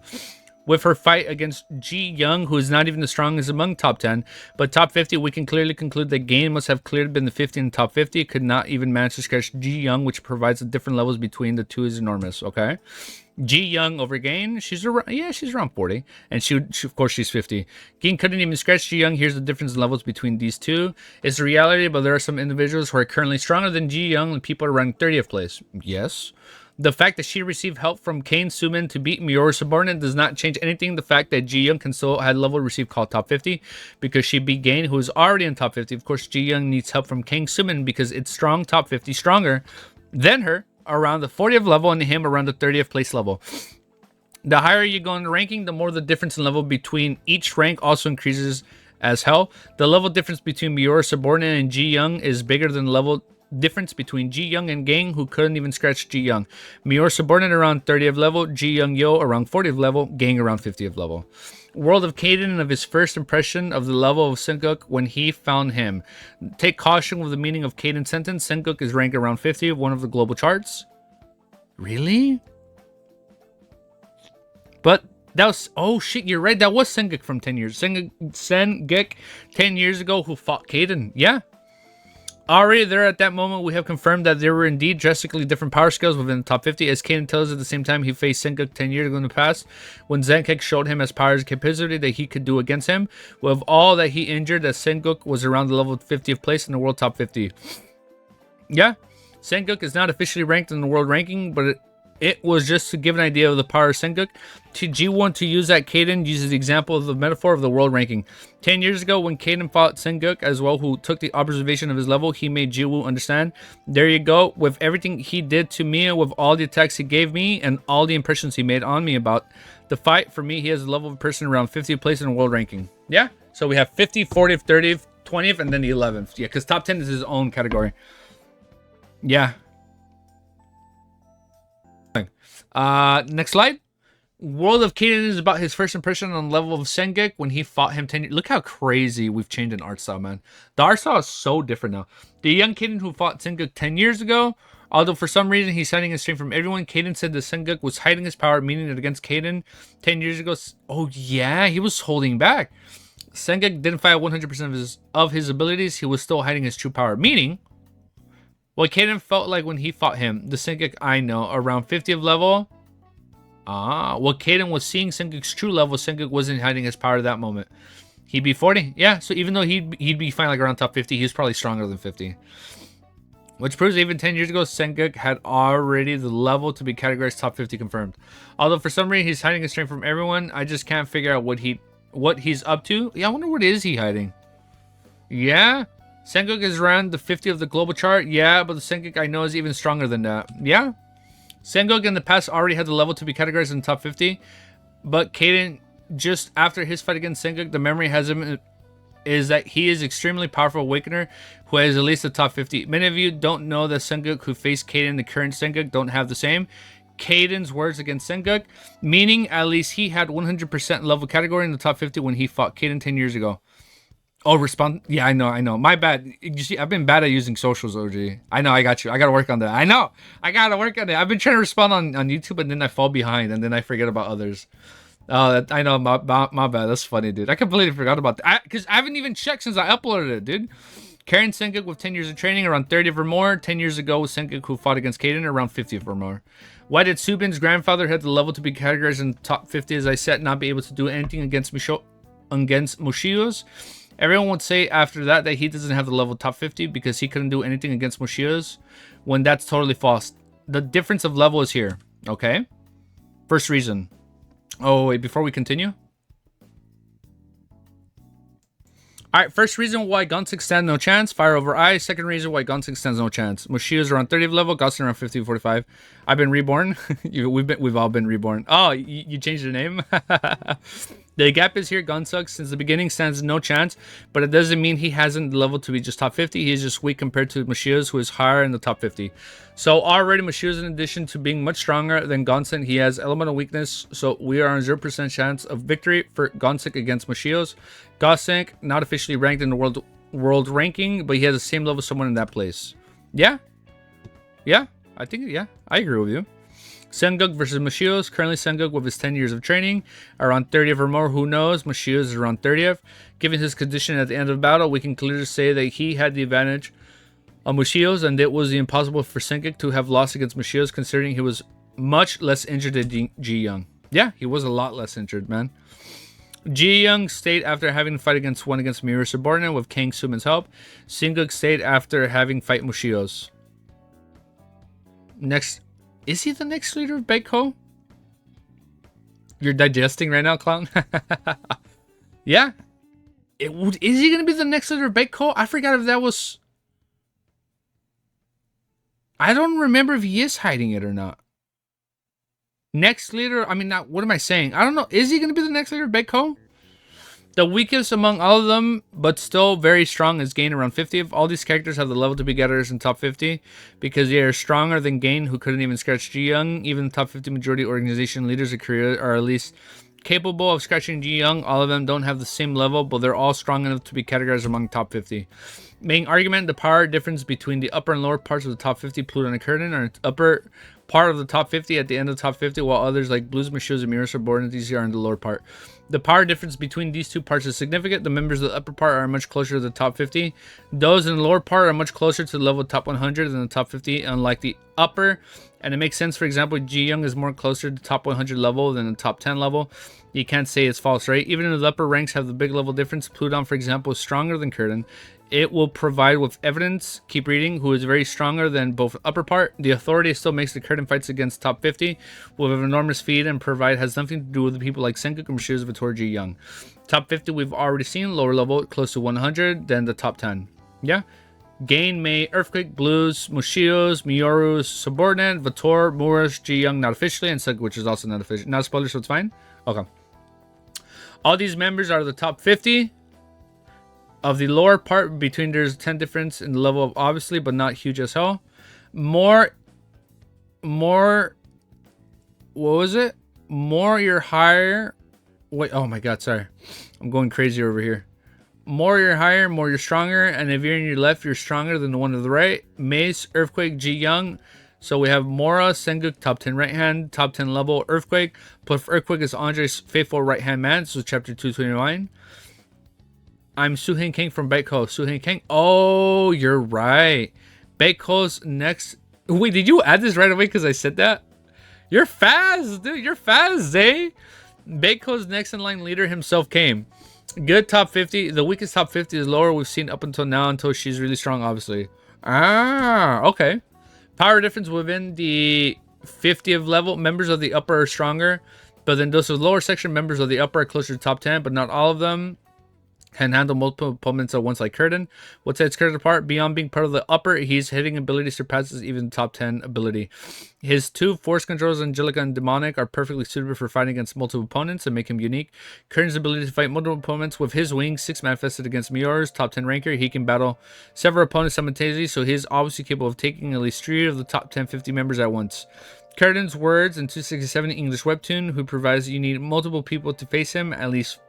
With her fight against Ji Young, who is not even the strongest among top 10, but top 50, we can clearly conclude that Gain must have clearly been the 50 in the top 50. Could not even manage to scratch Ji Young, which provides the different levels between the two is enormous. Okay. Ji Young over Gain, she's around 40, and she of course she's 50. Gain couldn't even scratch Ji Young. Here's the difference in levels between these two. It's the reality, but there are some individuals who are currently stronger than Ji Young, and people are running 30th place. Yes, The fact that she received help from Kane Sumin to beat Miyoru's subordinate does not change anything. The fact that Ji Young can still had level receive called top 50 because she beat Kane, who is already in top 50. Of course, Ji Young needs help from Kane Sumin because it's strong top 50, stronger than her around the 40th level and him around the 30th place level. The higher you go in the ranking, the more the difference in level between each rank also increases as hell. The level difference between Miyoru's subordinate and Ji Young is bigger than the level difference between Ji Young and Gang, who couldn't even scratch Ji Young. Miyoru's subordinate around 30th level, Ji Young Yo around 40th level, Gang around 50th level. World of Kaden and of his first impression of the level of Senkuk when he found him. Take caution with the meaning of Kaden's sentence. Senkuk is ranked around 50 of one of the global charts. Really? But that was, oh shit, you're right. That was Senkuk from 10 years. Senkuk 10 years ago who fought Kaden. Yeah. Already there at that moment, we have confirmed that there were indeed drastically different power scales within the top 50, as Kaden tells us at the same time he faced Senkuk 10 years ago in the past, when Senkuk showed him as powers capacity that he could do against him. With all that he injured, that Senkuk was around the level 50th place in the world top 50. Yeah, Senkuk is not officially ranked in the world ranking, but it was just to give an idea of the power of Senkuk. To G1 to use that Kaden uses the example of the metaphor of the world ranking. 10 years ago when Kaden fought Senkuk as well, who took the observation of his level, he made Jiwoo understand. There you go. With everything he did to me, with all the attacks he gave me, and all the impressions he made on me about the fight, for me, he has a level of a person around 50th place in the world ranking. Yeah? So we have 50, 40th, 30th, 20th, and then the 11th. Yeah, because top 10 is his own category. Yeah. Next slide. World of Kaden is about his first impression on the level of Senkuk when he fought him 10 years. Look how crazy we've changed in art style, man. The art style is so different now. The young Kaden who fought Senkuk 10 years ago, although for some reason he's hiding his strength from everyone, Kaden said that Senkuk was hiding his power, meaning that against Kaden 10 years ago. Oh yeah, he was holding back. Senkuk didn't fight 100% of his abilities. He was still hiding his true power, meaning what Kaden felt like when he fought him, the Senkuk I know, around 50th level. What Kaden was seeing Senkuk's true level, Senkuk wasn't hiding his power at that moment. He'd be 40. Yeah, so even though he'd be fine like around top 50, he's probably stronger than 50. Which proves even 10 years ago, Senkuk had already the level to be categorized top 50 confirmed. Although for some reason he's hiding his strength from everyone, I just can't figure out what he's up to. Yeah, I wonder what is he hiding. Yeah. Senkuk is around the 50 of the global chart. Yeah, but the Senkuk I know is even stronger than that. Yeah. Senkuk in the past already had the level to be categorized in the top 50. But Kaden, just after his fight against Senkuk, the memory has him is that he is extremely powerful awakener who has at least the top 50. Many of you don't know that Senkuk who faced Kaden, the current Senkuk, don't have the same. Kaden's words against Senkuk, meaning at least he had 100% level category in the top 50 when he fought Kaden 10 years ago. Oh, respond. Yeah, I know. My bad. You see, I've been bad at using socials, OG. I know, I got you. I got to work on that. I know. I got to work on it. I've been trying to respond on YouTube, and then I fall behind, and then I forget about others. Oh, I know. My bad. That's funny, dude. I completely forgot about that. Because I haven't even checked since I uploaded it, dude. Karen Senkuk with 10 years of training, around 30 or more. 10 years ago with Senkuk who fought against Kaden, around 50 or more. Why did Subin's grandfather have the level to be categorized in top 50, as I said, not be able to do anything against Moshio's? Everyone would say after that he doesn't have the level top 50 because he couldn't do anything against Moshio's, when that's totally false. The difference of level is here, okay? First reason. Oh, wait, before we continue. Alright, first reason why Gunsik stands no chance, fire over ice. Second reason why Gunsik stands no chance. Moshio's around 30th level, Gustin around 50 to 45. I've been reborn. We've all been reborn. Oh, you changed your name? The gap is here. Gunsuk since the beginning stands no chance, but it doesn't mean he hasn't the level to be just top 50. He's just weak compared to Moshio's, who is higher in the top 50. So already Moshio's, in addition to being much stronger than Gonsen, he has elemental weakness. So we are on 0% chance of victory for Gunsik against Moshio's. Gosink, not officially ranked in the world ranking, but he has the same level as someone in that place. Yeah? Yeah? I think, yeah. I agree with you. Senkuk versus Moshio's. Currently Senkuk with his 10 years of training, around 30th or more. Who knows? Moshio's is around 30th. Given his condition at the end of the battle, we can clearly say that he had the advantage on Moshio's, and it was impossible for Senkuk to have lost against Moshio's, considering he was much less injured than Ji Young. Yeah, he was a lot less injured, man. Ji Young stayed after having to fight against Miyoru's subordinate with Kang Suman's help. Senkuk stayed after having fight Moshio's. Next Is he the next leader of Baiko? You're digesting right now, clown? Yeah. Is he going to be the next leader of Baiko? I forgot if that was... I don't remember if he is hiding it or not. Next leader, I mean, not, what am I saying? I don't know. Is he going to be the next leader of Baiko? The weakest among all of them, but still very strong, is Gain around 50. Of all these characters have the level to be getters in top 50 because they are stronger than Gain, who couldn't even scratch Ji Young. Even the top 50 majority organization leaders of Korea are at least capable of scratching Ji Young. All of them don't have the same level, but they're all strong enough to be categorized among top 50. Main argument, the power difference between the upper and lower parts of the top 50, Pluto and Curtain, are upper part of the top 50 at the end of the top 50, while others like Blues, Machos, and Mirror subordinate these are in the lower part. The power difference between these two parts is significant. The members of the upper part are much closer to the top 50. Those in the lower part are much closer to the level top 100 than the top 50, unlike the upper. And it makes sense. For example, Ji Young is more closer to the top 100 level than the top 10 level. You can't say it's false, right? Even if the upper ranks have the big level difference, Pluton, for example, is stronger than Curtin. It will provide with evidence, keep reading, who is very stronger than both upper part. The authority still makes the curtain fights against top 50 with an enormous feed and provide has nothing to do with the people like Sengoku and Mashiro Vittori Ji Young. Top 50 we've already seen, lower level close to 100 than the top 10. Yeah. Gain, May, Earthquake, Blues, Mushios, Miyoru's subordinate, Vitor, Murash, Ji Young not officially, and Sengoku, which is also not official. Not a spoiler, so it's fine. Okay. All these members are the top 50. Of the lower part between, there's 10 difference in the level of obviously, but not huge as hell. More, what was it? More you're higher. Wait, oh my god, sorry. I'm going crazy over here. More you're higher, more you're stronger. And if you're in your left, you're stronger than the one to the right. Mace, Earthquake, Ji Young. So we have Mora, Sengoku, top 10 right hand, top 10 level, Earthquake. Plus Earthquake is Andre's faithful right hand man. So chapter 229. I'm Suhin King from Baiko. Suhin King. Oh, you're right. Baiko's next. Wait, did you add this right away because I said that? You're fast, dude. You're fast, Zay. Baiko's next in line leader himself came. Good top 50. The weakest top 50 is lower we've seen up until now, until she's really strong, obviously. Ah, okay. Power difference within the 50th level. Members of the upper are stronger, but then those of the lower section, members of the upper are closer to top 10, but not all of them can handle multiple opponents at once like Curtin. What sets Curtin apart? Beyond being part of the upper, his hitting ability surpasses even the top 10 ability. His two force controls, Angelica and Demonic, are perfectly suitable for fighting against multiple opponents and make him unique. Curtin's ability to fight multiple opponents with his wings, 6 manifested against Miyoru's top 10 ranker. He can battle several opponents simultaneously, so he's obviously capable of taking at least 3 of the top 10 50 members at once. Curtin's words in 267 English webtoon, who provides you need multiple people to face him, at least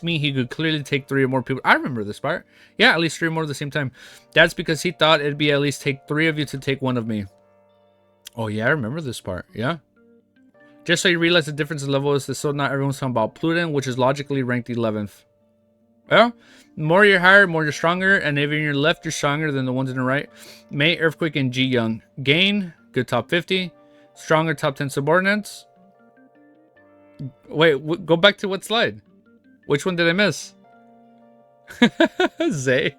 me, he could clearly take 3 or more people. I remember this part. Yeah, at least 3 or more at the same time. That's because he thought it'd be at least take 3 of you to take 1 of me. Oh yeah, I remember this part. Yeah. Just so you realize the difference in level is that so not everyone's talking about Pluton, which is logically ranked 11th. Well, more you're higher, more you're stronger, and if you're in your left, you're stronger than the ones in the right. May, Earthquake, and Ji Young. Gain, good top 50. Stronger top 10 subordinates. Wait, go back to what slide? Which one did I miss? Zay.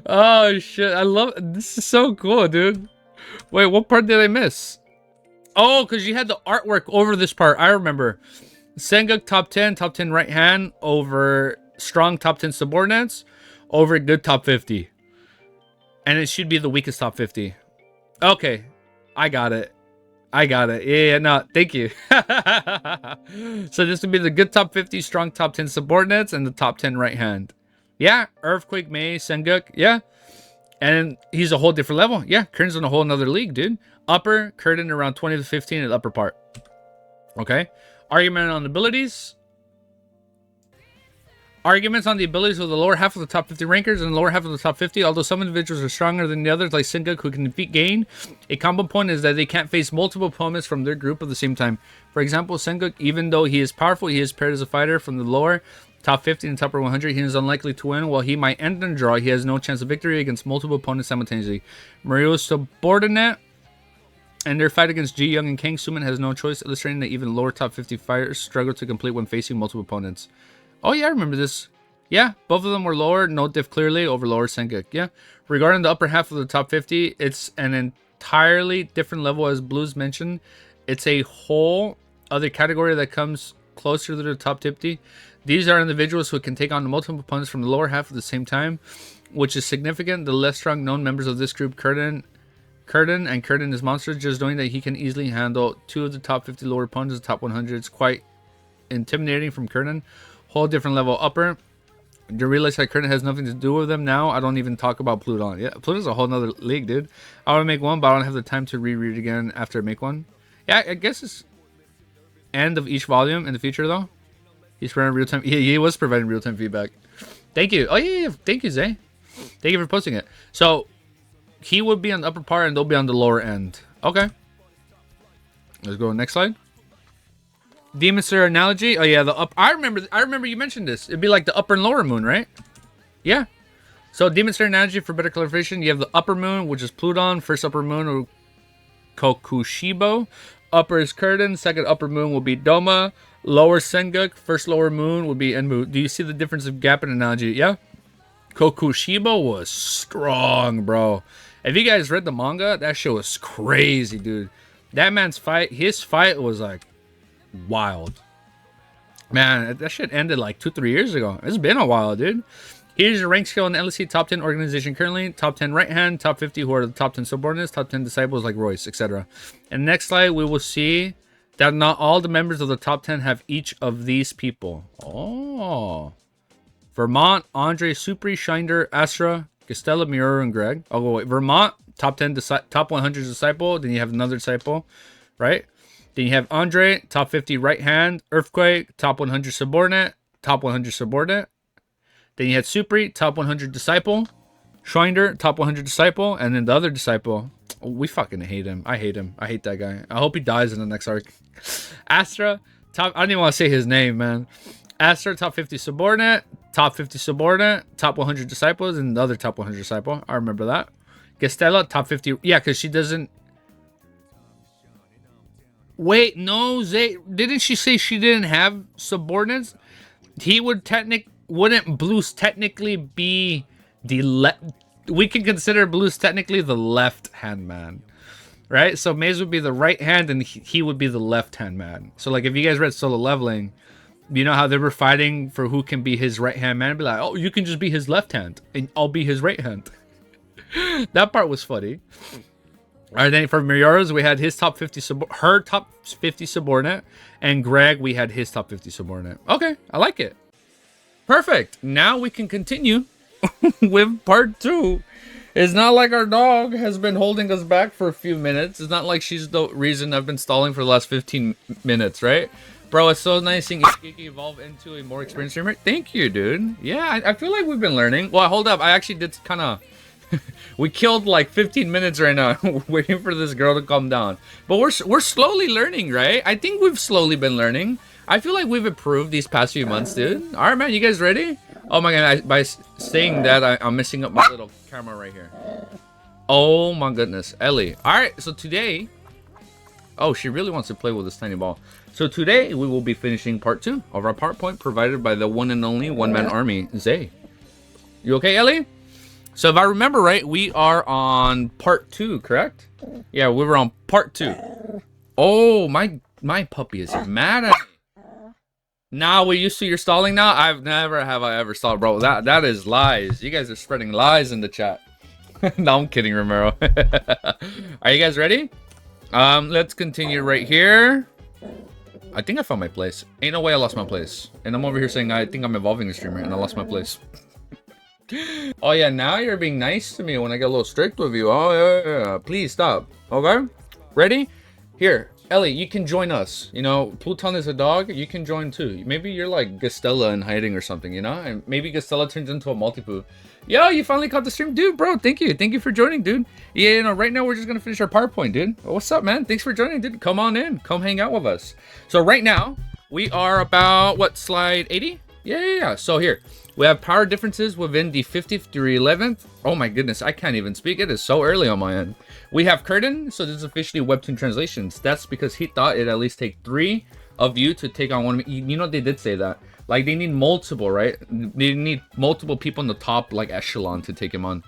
Oh shit, I love this is so cool, dude. Wait, what part did I miss? Oh, because you had the artwork over this part. I remember. Sengoku top 10 right hand over strong top 10 subordinates over good top 50. And it should be the weakest top 50. Okay, I got it. Yeah, no, thank you. So this would be the good top 50, strong top 10 subordinates, and the top 10 right hand. Yeah, Earthquake, May, Sengoku, yeah. And he's a whole different level. Yeah, Curtin's in a whole another league, dude. Upper, Curtin around 20 to 15 in the upper part. Okay. Argument on abilities. Arguments on the abilities of the lower half of the top 50 rankers and the lower half of the top 50. Although some individuals are stronger than the others, like Sengoku, who can defeat Gain, a common point is that they can't face multiple opponents from their group at the same time. For example, Sengoku, even though he is powerful, he is paired as a fighter from the lower top 50 and top 100. He is unlikely to win. While he might end in a draw, he has no chance of victory against multiple opponents simultaneously. Mario's subordinate and their fight against Ji Young and Kang Suman has no choice, illustrating that even lower top 50 fighters struggle to complete when facing multiple opponents. Oh yeah, I remember this. Yeah, both of them were lower. No diff clearly over lower Sengoku. Yeah. Regarding the upper half of the top 50, it's an entirely different level as Blues mentioned. It's a whole other category that comes closer to the top 50. These are individuals who can take on multiple opponents from the lower half at the same time, which is significant. The less strong known members of this group, Curtin is monsters. Just knowing that he can easily handle 2 of the top 50 lower opponents, the top 100 is quite intimidating from Curtin. Whole different level upper. You realize that Curtin has nothing to do with them now. I don't even talk about Pluton. Yeah, Pluton's a whole nother league, dude. I want to make one, but I don't have the time to reread it again after I make one. Yeah, I guess it's end of each volume in the future, though. He's providing real-time. He was providing real-time feedback. Thank you. Oh, yeah. Thank you, Zay. Thank you for posting it. So, he would be on the upper part, and they'll be on the lower end. Okay. Let's go next slide. Demon Slayer analogy. Oh yeah, the up. I remember you mentioned this. It'd be like the upper and lower moon, right? Yeah. So Demon Slayer analogy for better clarification. You have the upper moon, which is Pluton. First upper moon or Kokushibo. Upper is Curtin. Second upper moon will be Doma. Lower Senguk. First lower moon will be Enmu. Do you see the difference of gap in analogy? Yeah. Kokushibo was strong, bro. If you guys read the manga, that show was crazy, dude. That man's fight, his fight was like wild. Man, that shit ended like 2-3 years ago. It's been a while, dude. Here's your rank scale in Eleceed top 10 organization currently. Top 10 right hand, top 50 who are the top 10 subordinates, top 10 disciples like Royce, etc. And next slide, we will see that not all the members of the top 10 have each of these people. Oh. Vermont, Andre, Supri, Shinder, Astra, Castella, Miura, and Greg. Oh, wait. Vermont, top 10, top 100 disciple. Then you have another disciple, right? Then you have Andre, top 50 right hand. Earthquake, top 100 subordinate. Top 100 subordinate. Then you had Supri, top 100 disciple. Schwinder, top 100 disciple. And then the other disciple, we fucking hate him. I hate him. I hate that guy. I hope he dies in the next arc. Astra, top, I don't even want to say his name, man. Astra, top 50 subordinate. Top 50 subordinate. Top 100 disciples. And the other top 100 disciple. I remember that. Gastella, top 50. Yeah, because she doesn't. Wait, no, Zay, didn't she say she didn't have subordinates? He would wouldn't Blues technically be the we can consider Blues technically the left hand man, right? So Maze would be the right hand and he would be the left hand man. So like if you guys read Solo Leveling, you know how they were fighting for who can be his right hand man? Be like, oh, you can just be his left hand and I'll be his right hand. That part was funny. All right, then for Miura's, we had his top 50 her top 50 subordinate, and Greg, we had his top 50 subordinate. Okay, I like it. Perfect. Now we can continue with part 2. It's not like our dog has been holding us back for a few minutes. It's not like she's the reason I've been stalling for the last 15 minutes, right? Bro, it's so nice seeing Ikiki evolve into a more experienced streamer. Thank you, dude. Yeah, I feel like we've been learning. Well, hold up. I actually did kind of... we killed like 15 minutes right now waiting for this girl to calm down. But we're slowly learning, right? I think we've slowly been learning. I feel like we've improved these past few months, dude. All right, man. You guys ready? Oh, my God. By saying that, I'm messing up my little camera right here. Oh, my goodness. Ellie. All right. So today... Oh, she really wants to play with this tiny ball. So today, we will be finishing part 2 of our PowerPoint provided by the one and only one-man army, Zay. You okay, Ellie? So if I remember right, we are on part 2, correct? Yeah, we were on part 2. Oh, my puppy is mad at me. Now we used to your stalling now? I've never have I ever stalled, bro. That is lies. You guys are spreading lies in the chat. No, I'm kidding, Romero. Are you guys ready? Let's continue right here. I think I found my place. Ain't no way I lost my place. And I'm over here saying I think I'm evolving the streamer and I lost my place. Oh yeah, now you're being nice to me when I get a little strict with you. Oh yeah. Please stop. Okay? Ready? Here, Ellie, you can join us. You know, Pluton is a dog. You can join too. Maybe you're like Gastella in hiding or something, you know? And maybe Gastella turns into a multi-poo. Yo, you finally caught the stream. Dude, bro, thank you. Thank you for joining, dude. Yeah, you know, right now we're just going to finish our PowerPoint, dude. What's up, man? Thanks for joining, dude. Come on in. Come hang out with us. So right now, we are about, what, slide 80? Yeah. So here, we have power differences within the 50th through 11th. Oh my goodness, I can't even speak. It is so early on my end. We have Curtin, so this is officially webtoon translations. That's because he thought it'd at least take 3 of you to take on one. You know, they did say that. Like, they need multiple, right? They need multiple people in the top, like, echelon to take him on.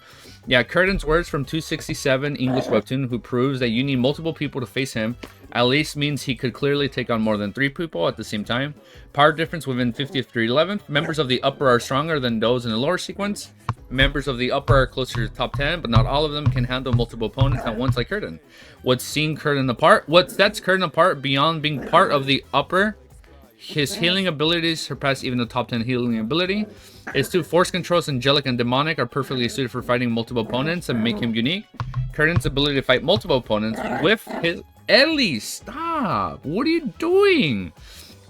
Yeah, Curtin's words from 267 English webtoon, who proves that you need multiple people to face him, at least means he could clearly take on more than 3 people at the same time. Power difference within 50th through 11th. Members of the upper are stronger than those in the lower sequence. Members of the upper are closer to top 10, but not all of them can handle multiple opponents at once like Curtin. What sets Curtin apart beyond being part of the upper, his healing abilities surpass even the top 10 healing ability. His 2 force controls, angelic and demonic, are perfectly suited for fighting multiple opponents and make him unique. Curtin's ability to fight multiple opponents with his... Ellie, stop! What are you doing?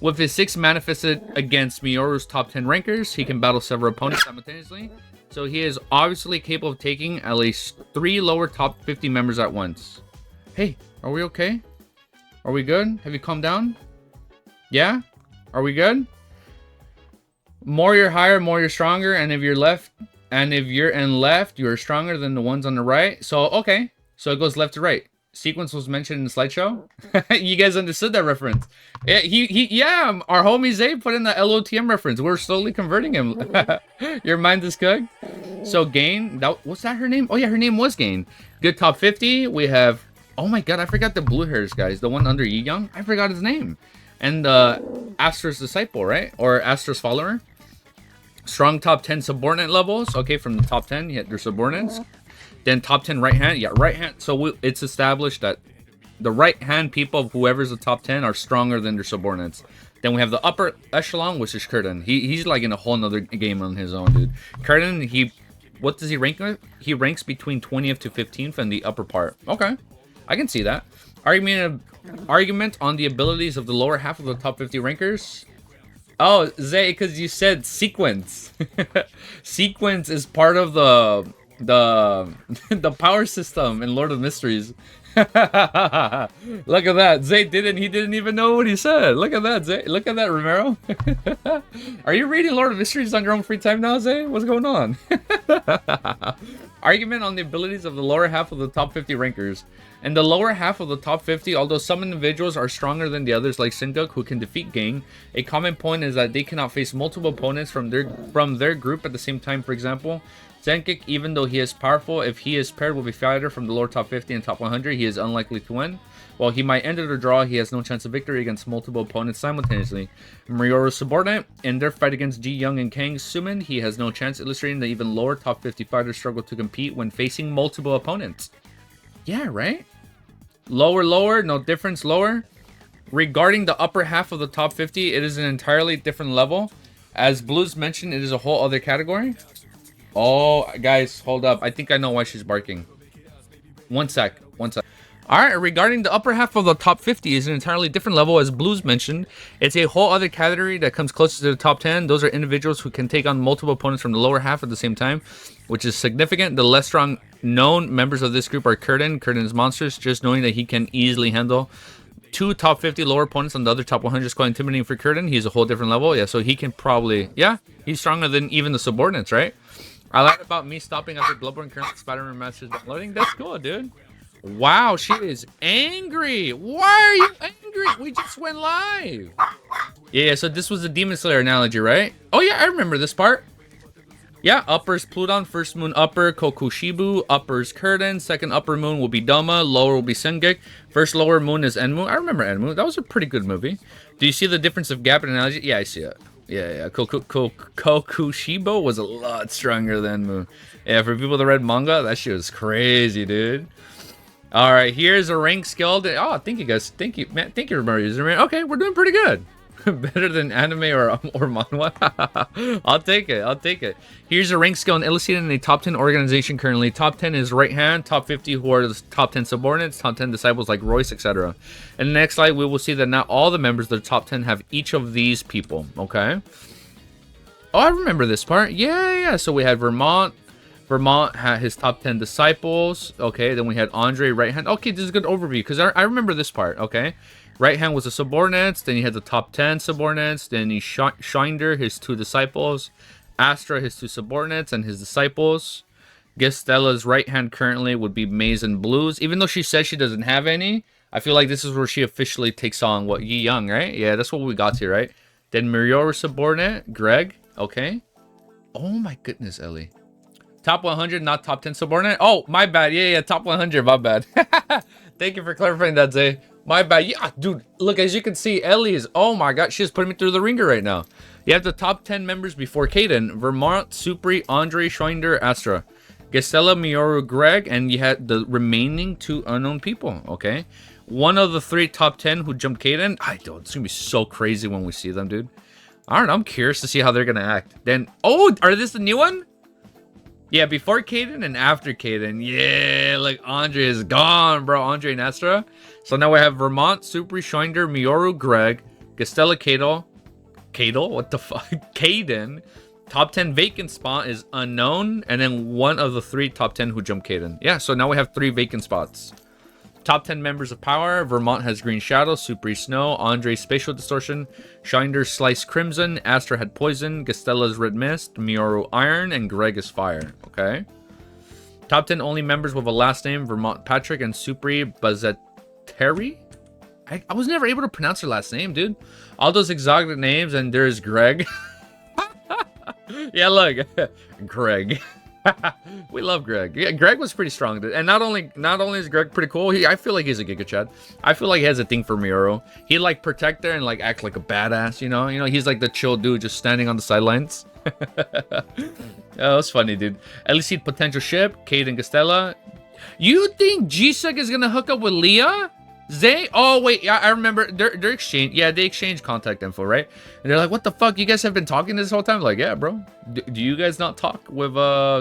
With his 6 manifested against Miyoru's top 10 rankers, he can battle several opponents simultaneously. So he is obviously capable of taking at least 3 lower top 50 members at once. Hey, are we okay? Are we good? Have you calmed down? Yeah? Are we good? More you're higher, more you're stronger, and if you're left, you are stronger than the ones on the right. So okay, so it goes left to right. Sequence was mentioned in the slideshow. You guys understood that reference? Yeah, our homie Zay put in the LOTM reference. We're slowly converting him. Your mind is cooked. So Gain, what's that her name? Oh yeah, her name was Gain. Good top 50. We have, oh my god, I forgot the blue hairs guys. The one under Yi Young. I forgot his name. And Astra's disciple, right? Or Astra's follower. Strong top 10 subordinate levels. Okay, from the top 10, you hit their subordinates. Then top 10 right hand. Yeah, right hand. So it's established that the right hand people of whoever's the top 10 are stronger than their subordinates. Then we have the upper echelon, which is Curtin. He's like in a whole nother game on his own, dude. Curtin, what does he rank with? He ranks between 20th to 15th in the upper part. Okay, I can see that. Argument on the abilities of the lower half of the top 50 rankers. Oh, Zay, because you said sequence. Sequence is part of the power system in Lord of Mysteries. Look at that. Zay didn't even know what he said. Look at that, Zay. Look at that, Romero. Are you reading Lord of Mysteries on your own free time now, Zay? What's going on? Argument on the abilities of the lower half of the top 50 rankers. In the lower half of the top 50, although some individuals are stronger than the others, like Singuk, who can defeat Gang, a common point is that they cannot face multiple opponents from their group at the same time. For example, Singuk, even though he is powerful, if he is paired with a fighter from the lower top 50 and top 100, he is unlikely to win. While he might end it or draw, he has no chance of victory against multiple opponents simultaneously. Miyoru's subordinate, in their fight against Ji Young and Kang Sumin, he has no chance, illustrating that even lower top 50 fighters struggle to compete when facing multiple opponents. Yeah, right? Lower, no difference, lower. Regarding the upper half of the top 50, it is an entirely different level. As Blues mentioned, it is a whole other category. Oh, guys, hold up. I think I know why she's barking. One sec. Alright, regarding the upper half of the top 50 is an entirely different level. As Blues mentioned, it's a whole other category that comes closest to the top 10. Those are individuals who can take on multiple opponents from the lower half at the same time, which is significant. The less strong known members of this group are Curtin's monsters. Just knowing that he can easily handle 2 top 50 lower opponents on the other top 100 is quite intimidating for Curtin. He's a whole different level. Yeah, so he can probably... Yeah, he's stronger than even the subordinates, right? I lied about me stopping after Bloodborne current Spider-Man Masters downloading. That's cool, dude. Wow, she is angry. Why are you angry? We just went live. Yeah, so this was a Demon Slayer analogy, right? Oh, yeah, I remember this part. Yeah, upper's Pluton, first moon upper, Kokushibu, upper's Curtin, second upper moon will be Doma, lower will be Sengek, first lower moon is Enmu. I remember Enmu. That was a pretty good movie. Do you see the difference of gap in analogy? Yeah, I see it. Yeah. Kokushibo was a lot stronger than Enmu. Yeah, for people that read manga, that shit was crazy, dude. All right, here's a rank scale. Oh, thank you guys. Thank you, man. Thank you, username. Okay, we're doing pretty good. Better than anime or manhwa. I'll take it. Here's a rank scale in Eleceed in a top 10 organization currently. Top 10 is right hand. Top 50 who are the top 10 subordinates. Top 10 disciples like Royce, etc. In the next slide, we will see that not all the members of the top 10 have each of these people. Okay. Oh, I remember this part. Yeah. So we had Vermont. Vermont had his top 10 disciples. Okay, then we had Andre, right hand. Okay, this is a good overview because I remember this part. Okay, right hand was the subordinates. Then you had the top 10 subordinates. Then you Shinder, his 2 disciples. Astra, his 2 subordinates and his disciples. Gestella's right hand currently would be Maze and Blues. Even though she says she doesn't have any, I feel like this is where she officially takes on what Yi Young, right? Yeah, that's what we got to, right? Then Miyoru subordinate, Greg. Okay. Oh my goodness, Ellie. Top 100, not top 10 subordinate. Oh, my bad. Yeah, top 100. My bad. Thank you for clarifying that, Zay. My bad. Yeah, dude. Look, as you can see, Ellie is. Oh my God, she's putting me through the ringer right now. You have the top 10 members before Kaden: Vermont, Supri, Andre, Schwinder, Astra, Gisela, Mioru, Greg, and you had the remaining 2 unknown people. Okay, one of the 3 top 10 who jumped Kaden. It's gonna be so crazy when we see them, dude. I don't know. I'm curious to see how they're gonna act. Then, oh, are this the new one? Yeah, before Kaden and after Kaden. Yeah, like Andre is gone, bro. Andre and Astra. So now we have Vermont, Supri, Schwinder, Mioru, Greg, Gastella, Kadel, what the fuck? Kaden. Top 10 vacant spot is unknown. And then one of the 3 top 10 who jumped Kaden. Yeah, so now we have 3 vacant spots. Top 10 members of power. Vermont has Green Shadow, Supri Snow, Andre Spatial Distortion, Shinder Slice Crimson, Astra had Poison, Gastella's Red Mist, Mioru Iron, and Greg is Fire. Okay. Top 10 only members with a last name. Vermont Patrick and Supri Bazeteri. I was never able to pronounce her last name, dude. All those exotic names, and there's Greg. Yeah, look. Greg. We love Greg. Yeah, Greg was pretty strong, dude. And not only is Greg pretty cool, I feel like he's a Giga Chad. I feel like he has a thing for Miro. He like protect her and like act like a badass, you know? He's like the chill dude just standing on the sidelines. Oh, that's funny, dude. Eleceed potential ship, Kate and Gastella. You think G-Sec is gonna hook up with Leah? Zay? Oh, wait, yeah, I remember. They're exchange. Yeah, they exchange contact info, right? And they're like, what the fuck? You guys have been talking this whole time? Like, yeah, bro. Do you guys not talk with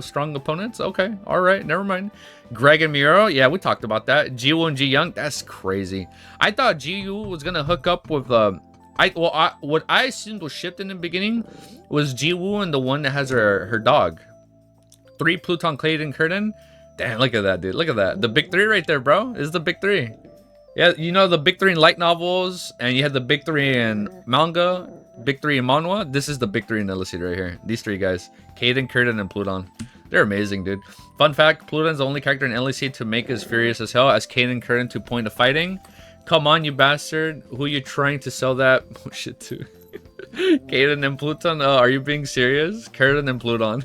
strong opponents? Okay, all right, never mind. Greg and Miro? Yeah, we talked about that. Ji-Woo and Ji-Young? That's crazy. I thought Ji-Woo was going to hook up with... what I assumed was shipped in the beginning was Ji-Woo and the one that has her dog. 3 Pluton, Clayton, Curtin. Damn, look at that, dude. Look at that. The big 3 right there, bro. This is the big 3. Yeah, the big 3 in light novels, and you had the big 3 in manga, big 3 in manhwa. This is the big 3 in Eleceed right here. These 3 guys. Kaden, Curtin, and Pluton. They're amazing, dude. Fun fact, Pluton's the only character in Eleceed to make as furious as hell as Kaden, Curtin to point of fighting. Come on, you bastard. Who you trying to sell that shit to? Kaden and Pluton? Oh, are you being serious? Curtin and Pluton.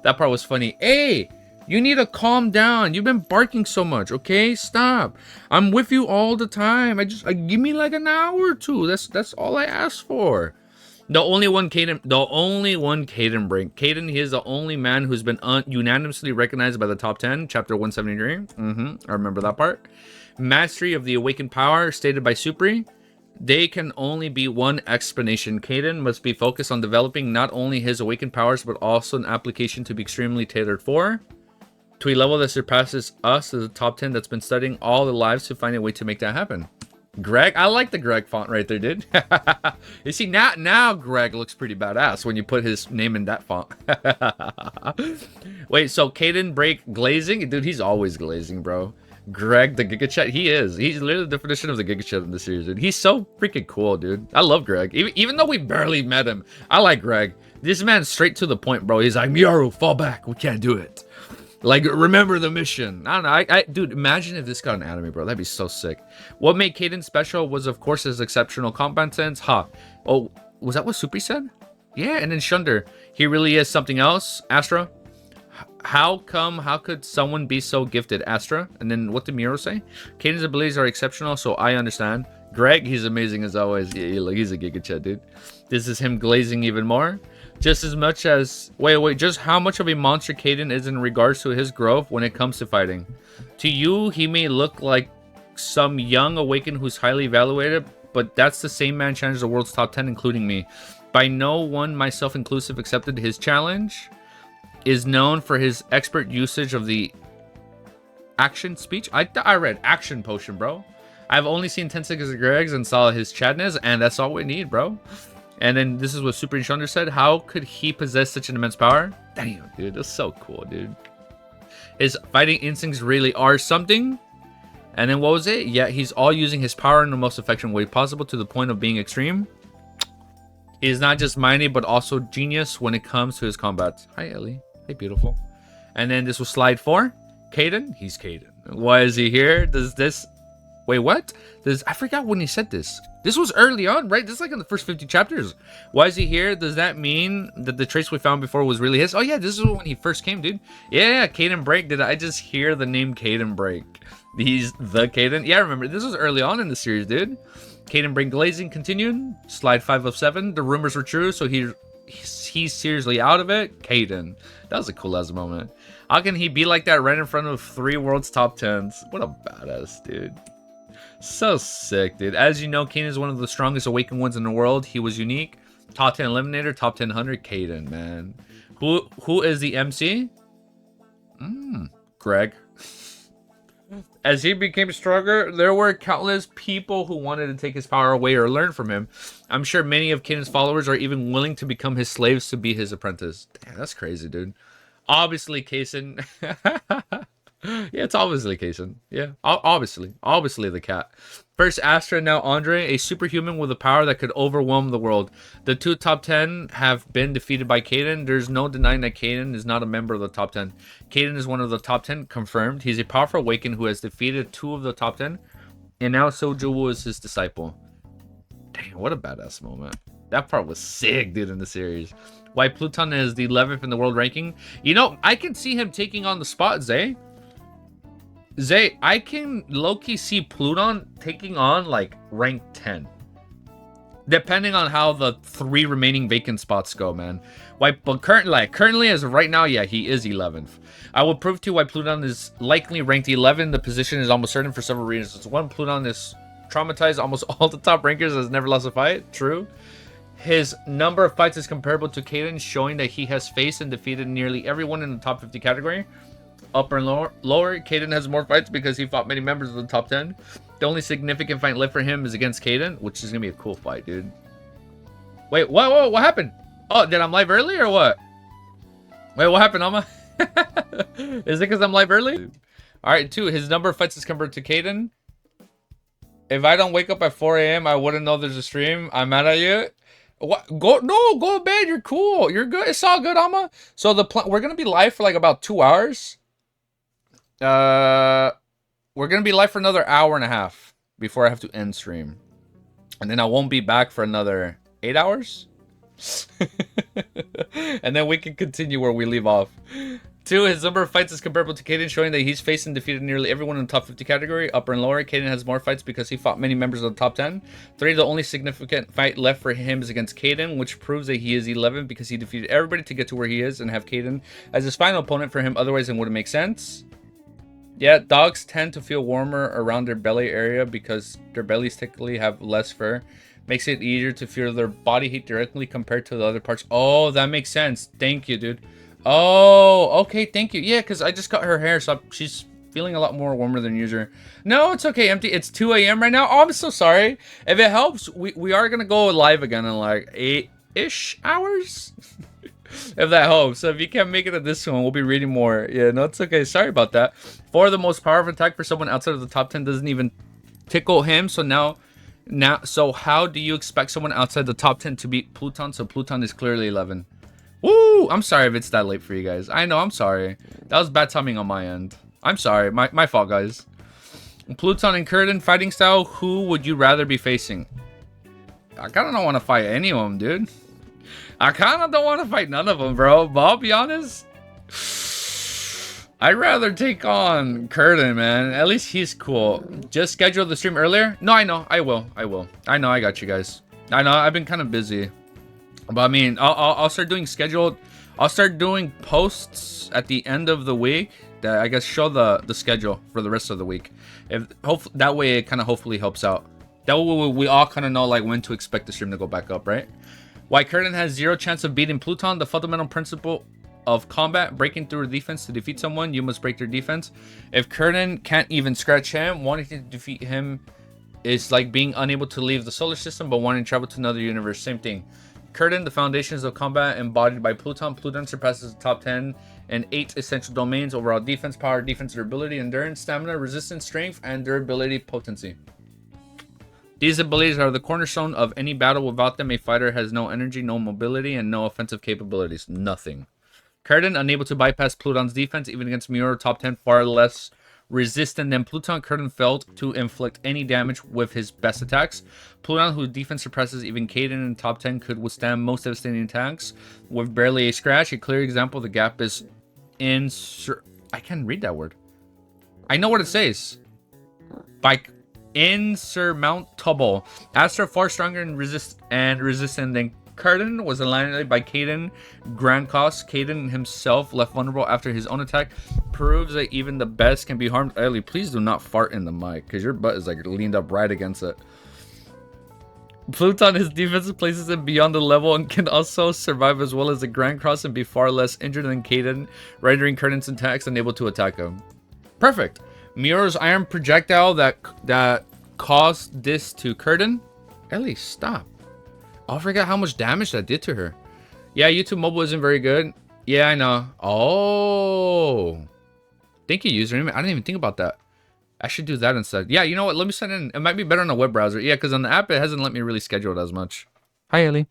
That part was funny. Hey! You need to calm down. You've been barking so much, okay? Stop. I'm with you all the time. Give me like an hour or 2. That's all I asked for. The only one Kaden break. Kaden, he is the only man who's been unanimously recognized by the top 10, chapter 173. I remember that part. Mastery of the awakened power stated by Supri. They can only be one explanation. Kaden must be focused on developing not only his awakened powers, but also an application to be extremely tailored for. To a level that surpasses us as a top 10 that's been studying all the lives to find a way to make that happen. Greg, I like the Greg font right there, dude. You see, now Greg looks pretty badass when you put his name in that font. Wait, so Kaden break glazing? Dude, he's always glazing, bro. Greg, the Giga Chat, he's literally the definition of the Giga Chat in the series, dude. He's so freaking cool, dude. I love Greg. Even though we barely met him, I like Greg. This man's straight to the point, bro. He's like, Mioru, fall back. We can't do it. Like, remember the mission. I don't know. Dude, imagine if this got an anime, bro. That'd be so sick. What made Kaden special was, of course, his exceptional competence. Oh, was that what Supri said? Yeah, and then Shunder. He really is something else. Astra. How could someone be so gifted? Astra. And then what did Miro say? Kaden's abilities are exceptional, so I understand. Greg, he's amazing as always. Yeah, he's a Giga Chat, dude. This is him glazing even more. Just as much as... Wait, just how much of a monster Kaden is in regards to his growth when it comes to fighting. To you, he may look like some young awakened who's highly evaluated, but that's the same man challenged the world's top 10, including me. By no one, myself inclusive, accepted his challenge. Is known for his expert usage of the action speech. I read action potion, bro. I've only seen 10 seconds of Greg's and saw his chatness, and that's all we need, bro. And then this is what Super Shunder said. How could he possess such an immense power? Damn, dude, that's so cool, dude. His fighting instincts really are something. And then what was it? Yeah, he's all using his power in the most effective way possible to the point of being extreme. He is not just mighty, but also genius when it comes to his combat. Hi, Ellie. Hey, beautiful. And then this was slide 4. Kaden. He's Kaden. Why is he here? Does this Wait, what? I forgot when he said this. This was early on, right? This is like in the first 50 chapters. Why is he here? Does that mean that the trace we found before was really his? Oh yeah, this is when he first came, dude. Yeah, Caden Break. Did I just hear the name Caden Break? He's the Caden. Yeah, I remember. This was early on in the series, dude. Caden Break glazing continued. Slide 5 of 7. The rumors were true, so he's seriously out of it. Caden. That was a cool ass moment. How can he be like that right in front of 3 world's top 10s? What a badass, dude. So sick, dude. As you know, Caden is one of the strongest awakened ones in the world. He was unique. Top 10 eliminator, top 10 hunter. Caden, man. Who is the MC? Greg. As he became stronger, there were countless people who wanted to take his power away or learn from him. I'm sure many of Caden's followers are even willing to become his slaves to be his apprentice. Damn, that's crazy, dude. Obviously, Kason. Yeah, it's obviously Kason. Yeah, obviously the cat. First Astra, now Andre, a superhuman with a power that could overwhelm the world. The 2 top 10 have been defeated by Caden. There's no denying that Caden is not a member of the top 10. Caden is one of the top 10, confirmed. He's a powerful awakened who has defeated 2 of the top 10, and now Soju is his disciple. Damn, what a badass moment. That part was sick, dude, in the series. Why Pluton is the 11th in the world ranking. You know, I can see him taking on the spot, Zay. Zay, I can low-key see Pluton taking on, like, rank 10. Depending on how the 3 remaining vacant spots go, man. But currently, as of right now, yeah, he is 11th. I will prove to you why Pluton is likely ranked 11. The position is almost certain for several reasons. One, Pluton is traumatized almost all the top rankers, has never lost a fight. True. His number of fights is comparable to Caden, showing that he has faced and defeated nearly everyone in the top 50 category. Upper and lower, Caden has more fights because he fought many members of the top 10. The only significant fight left for him is against Caden, which is going to be a cool fight, dude. Wait, what happened? Oh, did I live early or what? Wait, what happened, Alma? Is it because I'm live early? Alright, 2, his number of fights is compared to Caden. If I don't wake up at 4 a.m., I wouldn't know there's a stream. I'm mad at you. What? Go to bed. You're cool. You're good. It's all good, Alma. So we're going to be live for like about 2 hours. We're gonna be live for another hour and a half before I have to end stream, and then I won't be back for another 8 hours. And then we can continue where we leave off. 2, his number of fights is comparable to Caden, showing that he's faced and defeated nearly everyone in the top 50 category. Upper and lower, Caden has more fights because he fought many members of the top 10. 3, the only significant fight left for him is against Caden, which proves that he is 11 because he defeated everybody to get to where he is and have Caden as his final opponent for him. Otherwise, it wouldn't make sense. Yeah, dogs tend to feel warmer around their belly area because their bellies typically have less fur. Makes it easier to feel their body heat directly compared to the other parts. Oh, that makes sense. Thank you, dude. Oh, okay, thank you. Yeah, because I just cut her hair, so she's feeling a lot more warmer than usual. No, it's okay, Empty. It's 2 a.m. right now. Oh, I'm so sorry. If it helps, we are going to go live again in like 8-ish hours. If that helps. So if you can't make it at this one, we'll be reading more. Yeah, no, it's okay. Sorry about that. 4, the most powerful attack for someone outside of the top 10 doesn't even tickle him. So so how do you expect someone outside the top 10 to beat Pluton? So Pluton is clearly 11. Woo! I'm sorry if it's that late for you guys. I know, I'm sorry. That was bad timing on my end. I'm sorry. My fault, guys. Pluton and Curtin fighting style. Who would you rather be facing? I kind of don't want to fight any of them, dude. I kind of don't want to fight none of them, bro. But I'll be honest, I'd rather take on Curtin, man. At least he's cool. Just schedule the stream earlier? No, I know. I will. I know. I got you guys. I know. I've been kind of busy. But I mean, I'll start doing scheduled. I'll start doing posts at the end of the week that I guess show the schedule for the rest of the week. That way it kind of hopefully helps out. That way we all kind of know like when to expect the stream to go back up, right? Why Curtin has 0 chance of beating Pluton. The fundamental principle of combat, breaking through a defense to defeat someone, you must break their defense. If Curtin can't even scratch him, wanting to defeat him is like being unable to leave the solar system but wanting to travel to another universe. Same thing. Curtin, the foundations of combat embodied by Pluton. Pluton surpasses the top 10 in 8 essential domains: overall defense, power, defense, durability, endurance, stamina, resistance, strength, and durability potency. These abilities are the cornerstone of any battle. Without them, a fighter has no energy, no mobility, and no offensive capabilities. Nothing. Curtin, unable to bypass Pluton's defense, even against Miura top 10, far less resistant than Pluton, Curtin failed to inflict any damage with his best attacks. Pluton, whose defense suppresses even Caden in the top 10, could withstand most devastating attacks with barely a scratch. A clear example of the gap is I can't read that word. I know what it says. By insurmountable. Astra, far stronger and resistant than Curtin, was eliminated by Caden Grand Cost. Caden himself left vulnerable after his own attack proves that even the best can be harmed. Ellie, please do not fart in the mic because your butt is like leaned up right against it. Pluton, his defensive places him beyond the level and can also survive as well as the Grand Cross and be far less injured than Caden, rendering Curtin's attacks unable to attack him. Perfect. Miura's iron projectile that caused this to Curtin. Ellie, stop. Oh, I forgot how much damage that did to her. Yeah, YouTube mobile isn't very good. Yeah, I know. Oh. Thank you, username. I didn't even think about that. I should do that instead. Yeah, you know what? Let me send in. It might be better on a web browser. Yeah, because on the app, it hasn't let me really schedule it as much. Hi, Ellie.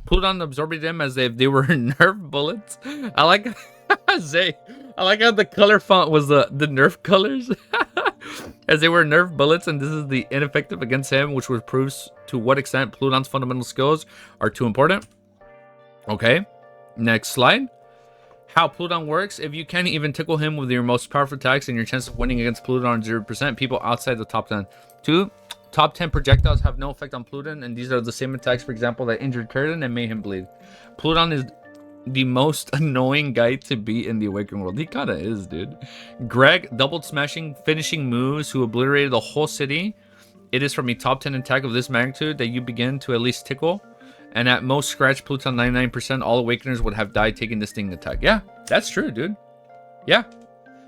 Pluton absorbed them as if they were Nerf bullets. I like Zay. I like how the color font was the Nerf colors. As they were Nerf bullets, and this is the ineffective against him, which would prove to what extent Pluton's fundamental skills are too important. Okay, next slide. How Pluton works. If you can't even tickle him with your most powerful attacks, and your chance of winning against Pluton are 0%, people outside the top 10. 2. Top 10 projectiles have no effect on Pluton, and these are the same attacks, for example, that injured Curtin and made him bleed. Pluton is the most annoying guy to beat in the Awakened world. He kind of is, dude. Greg, double smashing, finishing moves, who obliterated the whole city. It is from a top 10 attack of this magnitude that you begin to at least tickle. And at most scratch Pluton 99%, all Awakeners would have died taking this sting attack. Yeah, that's true, dude. Yeah.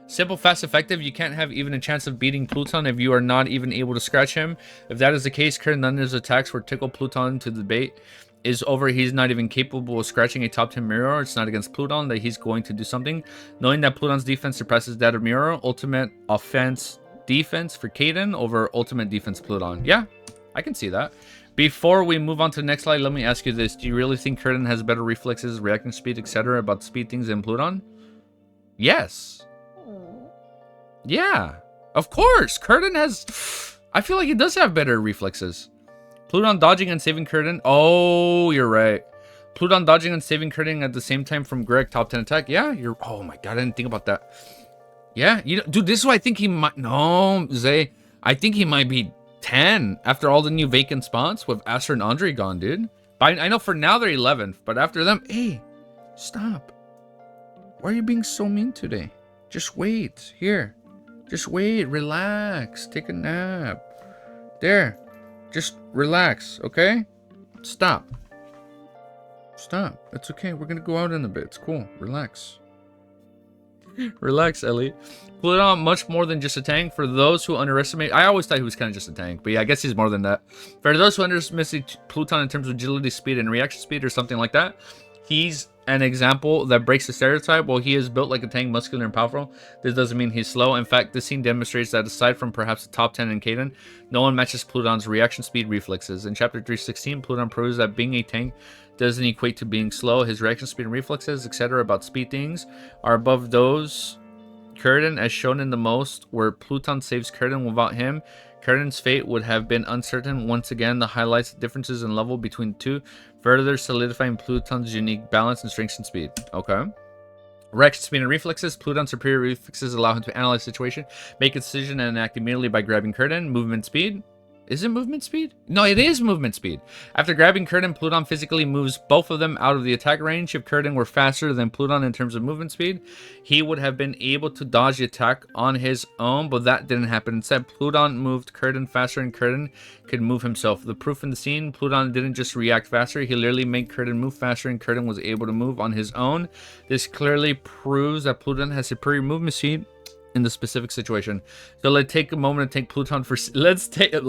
Simple, fast, effective. You can't have even a chance of beating Pluton if you are not even able to scratch him. If that is the case, Curtin, none of his attacks were tickle Pluton to the debate is over. He's not even capable of scratching a top 10 mirror. It's not against Pluton that he's going to do something. Knowing that Pluton's defense suppresses that of mirror, ultimate offense defense for Caden over ultimate defense Pluton. Yeah, I can see that. Before we move on to the next slide, let me ask you this. Do you really think Curtin has better reflexes, reaction speed, etc. about speed things than Pluton? Yes. Yeah, of course. Curtin has... I feel like he does have better reflexes. Pluton dodging and saving Curtin. Oh, you're right. Pluton dodging and saving Curtin at the same time from Greg, top 10 attack. Yeah, you're... Oh my god, I didn't think about that. Yeah, you know, dude, this is why I think he might... No, Zay. I think he might be 10 after all the new vacant spots with Aster and Andre gone, dude. I know for now they're 11th, but after them... Hey, stop. Why are you being so mean today? Just wait. Here. Just wait. Relax. Take a nap. There. Just relax, okay? Stop. Stop. It's okay. We're gonna go out in a bit. It's cool. Relax. Relax, Ellie. Pluton, much more than just a tank. For those who underestimate... I always thought he was kind of just a tank, but yeah, I guess he's more than that. For those who underestimate Pluton in terms of agility, speed, and reaction speed or something like that, he's an example that breaks the stereotype. While he is built like a tank, muscular and powerful, this doesn't mean he's slow. In fact, this scene demonstrates that aside from perhaps the top 10 in Caden, no one matches Pluton's reaction speed reflexes. In chapter 316, Pluton proves that being a tank doesn't equate to being slow. His reaction speed and reflexes, etc. about speed things are above those Curtin, as shown in the most, where Pluton saves Curtin. Without him, Curtin's fate would have been uncertain. Once again, the highlights the differences in level between the two, further solidifying Pluton's unique balance and strength and speed. Okay. Reaction speed and reflexes. Pluton's superior reflexes allow him to analyze the situation, make a decision, and act immediately by grabbing Curtin. Movement speed. Is it movement speed? No, it is movement speed. After grabbing Curtin, Pluton physically moves both of them out of the attack range. If Curtin were faster than Pluton in terms of movement speed, he would have been able to dodge the attack on his own, but that didn't happen. Instead, Pluton moved Curtin faster and Curtin could move himself. The proof in the scene, Pluton didn't just react faster, he literally made Curtin move faster and Curtin was able to move on his own. This clearly proves that Pluton has superior movement speed in the specific situation. So let's take a moment to thank Pluton for... Let's take a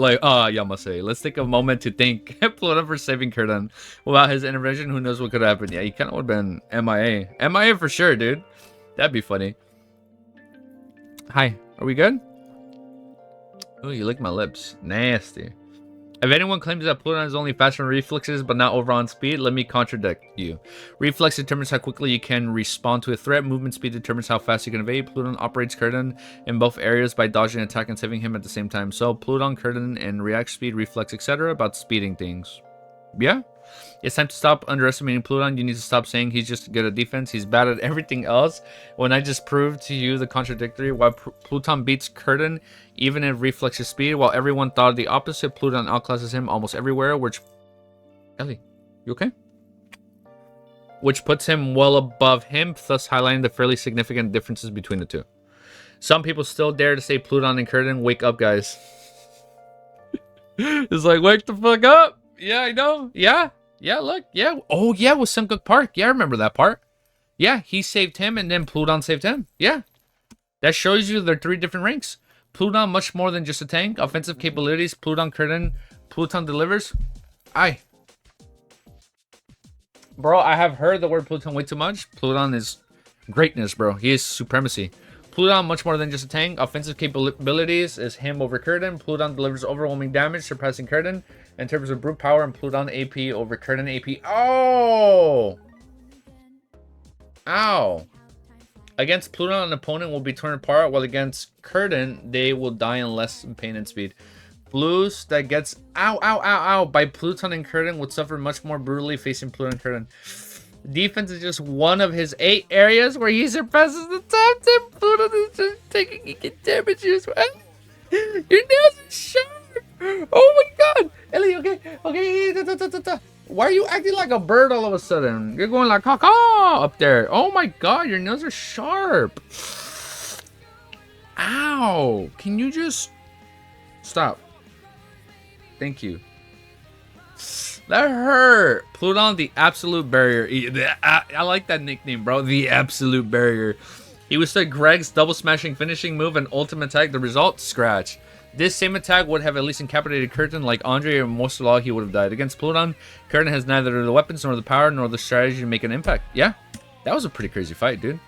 moment to thank Pluton for saving Curtin. Without his intervention, who knows what could happen. Yeah, he kind of would have been MIA. MIA for sure, dude. That'd be funny. Hi, are we good? Oh, you licked my lips. Nasty. If anyone claims that Pluton is only faster in reflexes but not overall on speed, let me contradict you. Reflex determines how quickly you can respond to a threat. Movement speed determines how fast you can evade. Pluton operates Curtain in both areas by dodging an attack and saving him at the same time. So Pluton, Curtain, and react speed, reflex, etc. about speeding things. Yeah? It's time to stop underestimating Pluton. You need to stop saying he's just good at defense. He's bad at everything else. When I just proved to you the contradictory, why Pluton beats Curtain even in reflexes speed, while everyone thought the opposite. Pluton outclasses him almost everywhere, which... Ellie, you okay? Which puts him well above him, thus highlighting the fairly significant differences between the two. Some people still dare to say Pluton and Curtain. Wake up, guys. It's like, wake the fuck up. Yeah, I know. Yeah. Yeah, look. Yeah. Oh, yeah, with Sunkook Park. Yeah, I remember that part. Yeah, he saved him, and then Pluton saved him. Yeah. That shows you they're 3 different ranks. Pluton, much more than just a tank. Offensive capabilities, Pluton, Curtain. Pluton delivers. Aye. Bro, I have heard the word Pluton way too much. Pluton is greatness, bro. He is supremacy. Pluton, much more than just a tank. Offensive capabilities is him over Curtain. Pluton delivers overwhelming damage, surpassing Curtain. In terms of brute power, and Pluton AP over Curtain AP. Oh! Ow. Against Pluton, an opponent will be torn apart, while against Curtain, they will die in less pain and speed. Blues that gets by Pluton and Curtain would suffer much more brutally facing Pluton and Curtain. Defense is just one of his 8 areas where he surpasses the top 10. Pluton is just taking eking damage as well. Your nails are sharp. Oh my god. Ellie, okay. Why are you acting like a bird all of a sudden? You're going like caw up there. Oh my god, your nails are sharp. Ow. Can you just stop? Thank you. That hurt. Pluton, the absolute barrier. I like that nickname, bro. The absolute barrier. He withstood Greg's double smashing finishing move and ultimate attack. The result, scratch. This same attack would have at least incapacitated Curtain like Andre, and most of all, he would have died. Against Pluton, Curtain has neither the weapons nor the power nor the strategy to make an impact. Yeah, that was a pretty crazy fight, dude.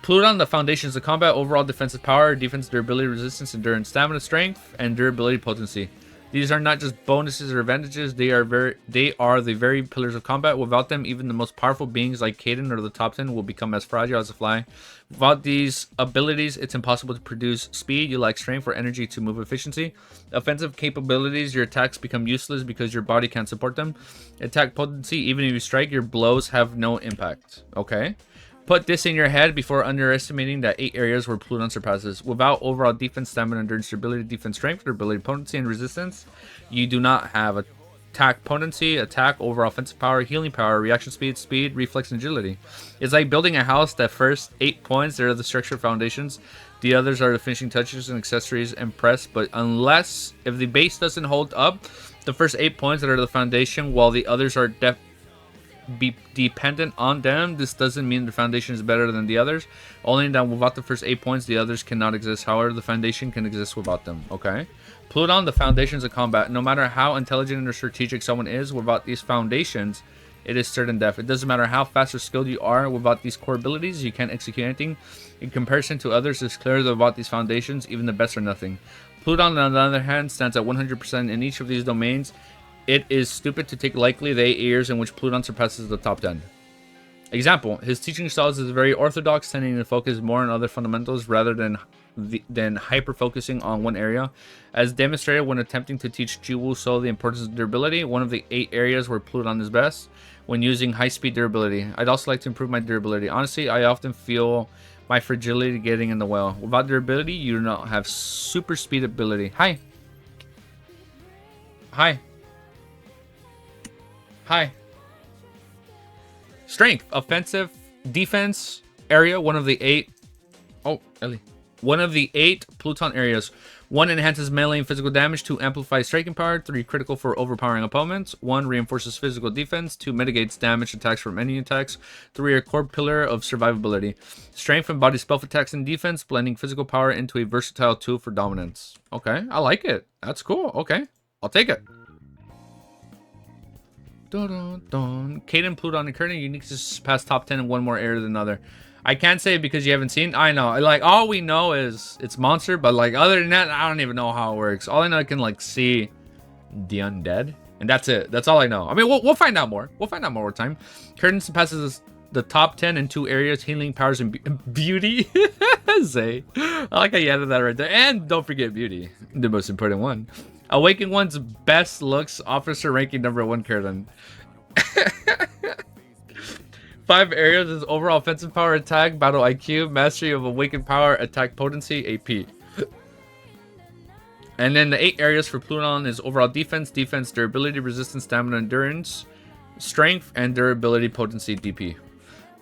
Pluton, the foundations of combat, overall defensive power, defense, durability, resistance, endurance, stamina, strength, and durability potency. These are not just bonuses or advantages, they are the very pillars of combat. Without them, even the most powerful beings like Caden or the top 10 will become as fragile as a fly. Without these abilities, it's impossible to produce speed. You lack strength or energy to move efficiency. Offensive capabilities, your attacks become useless because your body can't support them. Attack potency, even if you strike, your blows have no impact. Okay. Put this in your head before underestimating that 8 areas where Pluton surpasses. Without overall defense, stamina, endurance, durability, defense, strength, durability, potency, and resistance, you do not have attack potency, attack, overall offensive power, healing power, reaction speed, reflex, and agility. It's like building a house. That first 8 points, they're the structure foundations. The others are the finishing touches and accessories and press. But if the base doesn't hold up, the first 8 points that are the foundation, while the others are be dependent on them. This doesn't mean the foundation is better than the others, only that without the first 8 points the others cannot exist. However, the foundation can exist without them. Okay, Pluton, the foundations of combat. No matter how intelligent or strategic someone is, without these foundations it is certain death. It doesn't matter how fast or skilled you are, without these core abilities you can't execute anything. In comparison to others, it's clear that without these foundations even the best are nothing. Pluton, on the other hand, stands at 100% in each of these domains. It is stupid to take lightly the 8 years in which Pluton surpasses the top 10. Example, his teaching styles is very orthodox, tending to focus more on other fundamentals rather than hyper-focusing on one area. As demonstrated when attempting to teach Jiwoo So the importance of durability, one of the 8 areas where Pluton is best, when using high-speed durability. I'd also like to improve my durability. Honestly, I often feel my fragility getting in the way. Without durability, you do not have super speed ability. Hi. Strength, offensive, defense area, one of the 8. Oh, Ellie. One of the 8 Pluton areas. 1 enhances melee and physical damage. 2 amplifies striking power. 3 critical for overpowering opponents. 1 reinforces physical defense. 2 mitigates damage attacks from enemy attacks. 3 a core pillar of survivability. Strength embodies spell attacks and defense, blending physical power into a versatile tool for dominance. Okay, I like it. That's cool. Okay, I'll take it. Caden, Pluton, and Curtain unique to pass top 10 in one more area than another. I can't say because you haven't seen. I know, like, all we know is it's monster, but like other than that, I don't even know how it works. All I know, I can like see The Undead. And that's it. That's all I know. I mean, we'll find out more. We'll find out more with time. Curtain passes the top 10 in 2 areas, healing, powers, and beauty. Zay. I like how you added that right there. And don't forget beauty, the most important one. Awaken one's best looks, officer ranking number 1 curtain. 5 areas is overall offensive power, attack, battle IQ, mastery of awakened power, attack potency, AP. And then the 8 areas for Pluton is overall defense, durability, resistance, stamina, endurance, strength, and durability, potency, DP.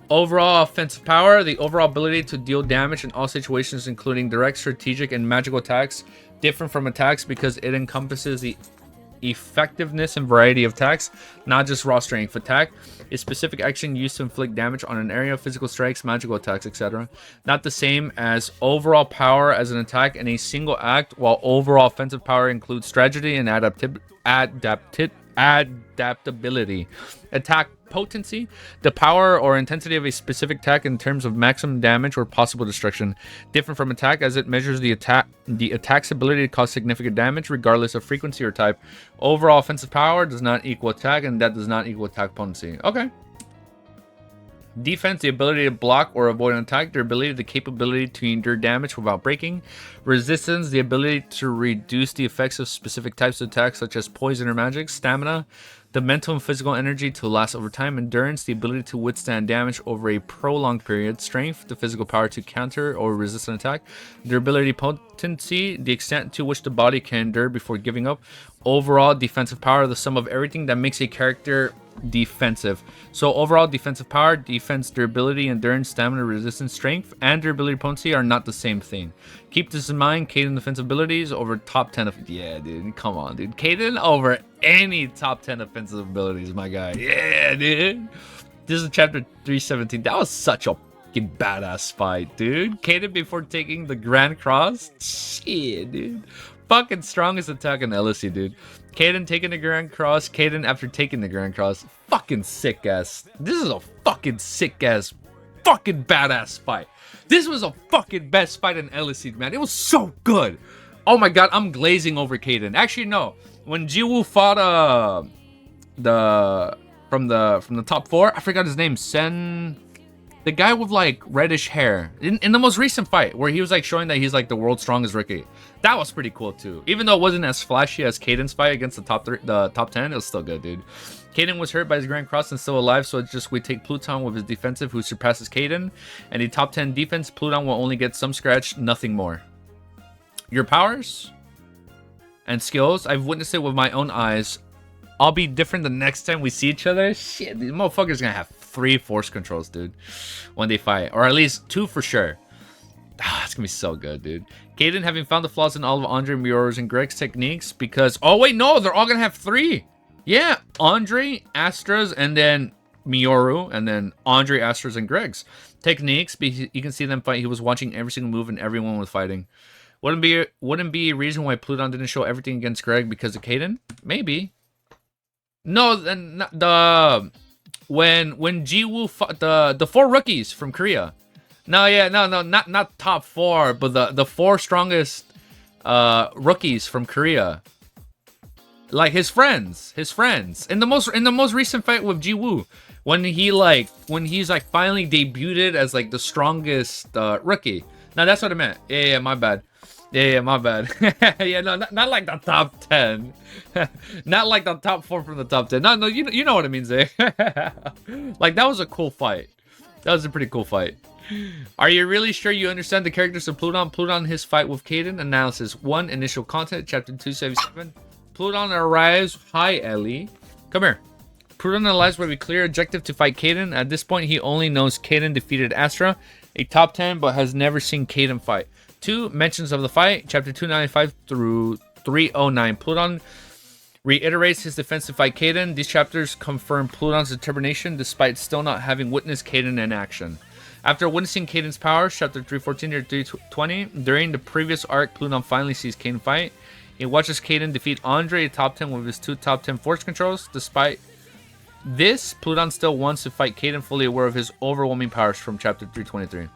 Overall offensive power, the overall ability to deal damage in all situations, including direct, strategic, and magical attacks, different from attacks because it encompasses the effectiveness and variety of attacks, not just raw strength. Attack is specific action used to inflict damage on an area, physical strikes, magical attacks, etc. Not the same as overall power as an attack in a single act, while overall offensive power includes strategy and adaptability. Attack potency, the power or intensity of a specific attack in terms of maximum damage or possible destruction, different from attack as it measures the attack's ability to cause significant damage regardless of frequency or type. Overall offensive power does not equal attack, and that does not equal attack potency. Okay. Defense, the ability to block or avoid an attack. Durability, the capability to endure damage without breaking. Resistance, the ability to reduce the effects of specific types of attacks such as poison or magic. Stamina, the mental and physical energy to last over time. Endurance, the ability to withstand damage over a prolonged period. Strength, the physical power to counter or resist an attack. Durability, potency, the extent to which the body can endure before giving up. Overall defensive power, the sum of everything that makes a character defensive. So overall defensive power, defense, durability, endurance, stamina, resistance, strength, and durability potency are not the same thing. Keep this in mind. Kaden defensive abilities over top 10 of... Yeah, dude. Come on, dude. Kaden over any top 10 offensive abilities, my guy. Yeah, dude. This is chapter 317. That was such a fucking badass fight, dude. Kaden before taking the Grand Cross. Shit, dude. Fucking strongest attack in Eleceed, dude. Kaden taking the Grand Cross. Kaden after taking the Grand Cross. Fucking sick ass. This is a fucking sick ass, fucking badass fight. This was a fucking best fight in Eleceed, man. It was so good. Oh my god, I'm glazing over Kaden. Actually, no. When Jiwoo fought from the top 4, I forgot his name. The guy with like reddish hair in the most recent fight where he was like showing that he's like the world's strongest rookie. That was pretty cool too. Even though it wasn't as flashy as Kaden's fight against the top 10, it was still good, dude. Kaden was hurt by his Grand Cross and still alive, so it's just we take Pluton with his defensive, who surpasses Kaden, and the top 10 defense. Pluton will only get some scratch, nothing more. Your powers and skills, I've witnessed it with my own eyes. I'll be different the next time we see each other. Shit, these motherfuckers gonna have 3 force controls, dude, when they fight, or at least 2 for sure. It's gonna be so good, dude. Kaden having found the flaws in all of Andre, Mioru's, and Greg's techniques because... Oh, wait, no, they're all gonna have 3. Yeah, Andre, Astra's, and then Mioru, and then Andre, Astra's, and Greg's techniques. You can see them fight. He was watching every single move, and everyone was fighting. Wouldn't be a reason why Pluton didn't show everything against Greg because of Kaden? Maybe. No, when Jiwoo fought the 4 rookies from Korea. No, yeah, no, not top 4, but the 4 strongest rookies from Korea. Like his friends. In the most recent fight with Jiwoo, when he's finally debuted as like the strongest rookie. Now that's what I meant. Yeah, my bad. Yeah, my bad. Yeah, no, not like the top 10. Not like the top 4 from the top 10. No, you know what I mean, Zay. Like, that was a cool fight. That was a pretty cool fight. Are you really sure you understand the characters of Pluton? Pluton, his fight with Kaden. Analysis 1, initial content, chapter 277. Pluton arrives. Hi, Ellie. Come here. Pluton arrives with a clear objective to fight Kaden. At this point, he only knows Kaden defeated Astra, a top 10, but has never seen Kaden fight. 2 mentions of the fight, chapter 295 through 309. Pluton reiterates his defense to fight Kaden. These chapters confirm Pluton's determination despite still not having witnessed Kaden in action. After witnessing Kaden's powers, chapter 314 to 320, during the previous arc, Pluton finally sees Kaden fight. He watches Kaden defeat Andre, a top 10, with his 2 top 10 force controls. Despite this, Pluton still wants to fight Kaden, fully aware of his overwhelming powers from chapter 323.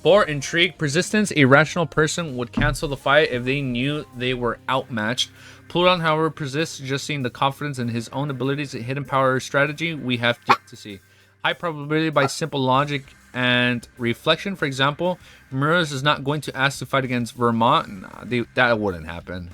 4. Intrigue. Persistence. A rational person would cancel the fight if they knew they were outmatched. Pluton, however, persists, just seeing the confidence in his own abilities, hidden power, or strategy we have yet to see. High probability by simple logic and reflection. For example, Murus is not going to ask to fight against Vermont. Nah, that wouldn't happen.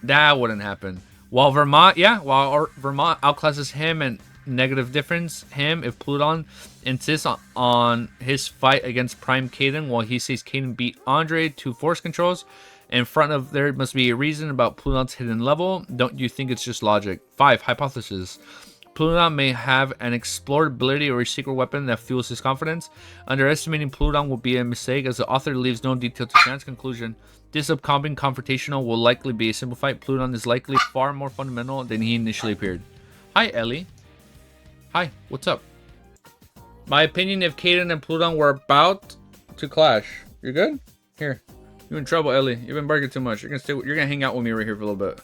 That wouldn't happen. While Vermont outclasses him and negative difference him, if Pluton insists on his fight against Prime Caden, while he says Caden beat Andre to force controls, in front of there must be a reason about Pluton's hidden level. Don't you think it's just logic? 5. Hypothesis. Pluton may have an explored ability or a secret weapon that fuels his confidence. Underestimating Pluton will be a mistake, as the author leaves no detail to chance. Conclusion. This upcoming confrontational will likely be a simple fight. Pluton is likely far more fundamental than he initially appeared. Hi, Ellie. Hi, what's up? My opinion, if Caden and Pluton were about to clash. You're good? Here. You're in trouble, Ellie. You've been barking too much. You're gonna hang out with me right here for a little bit.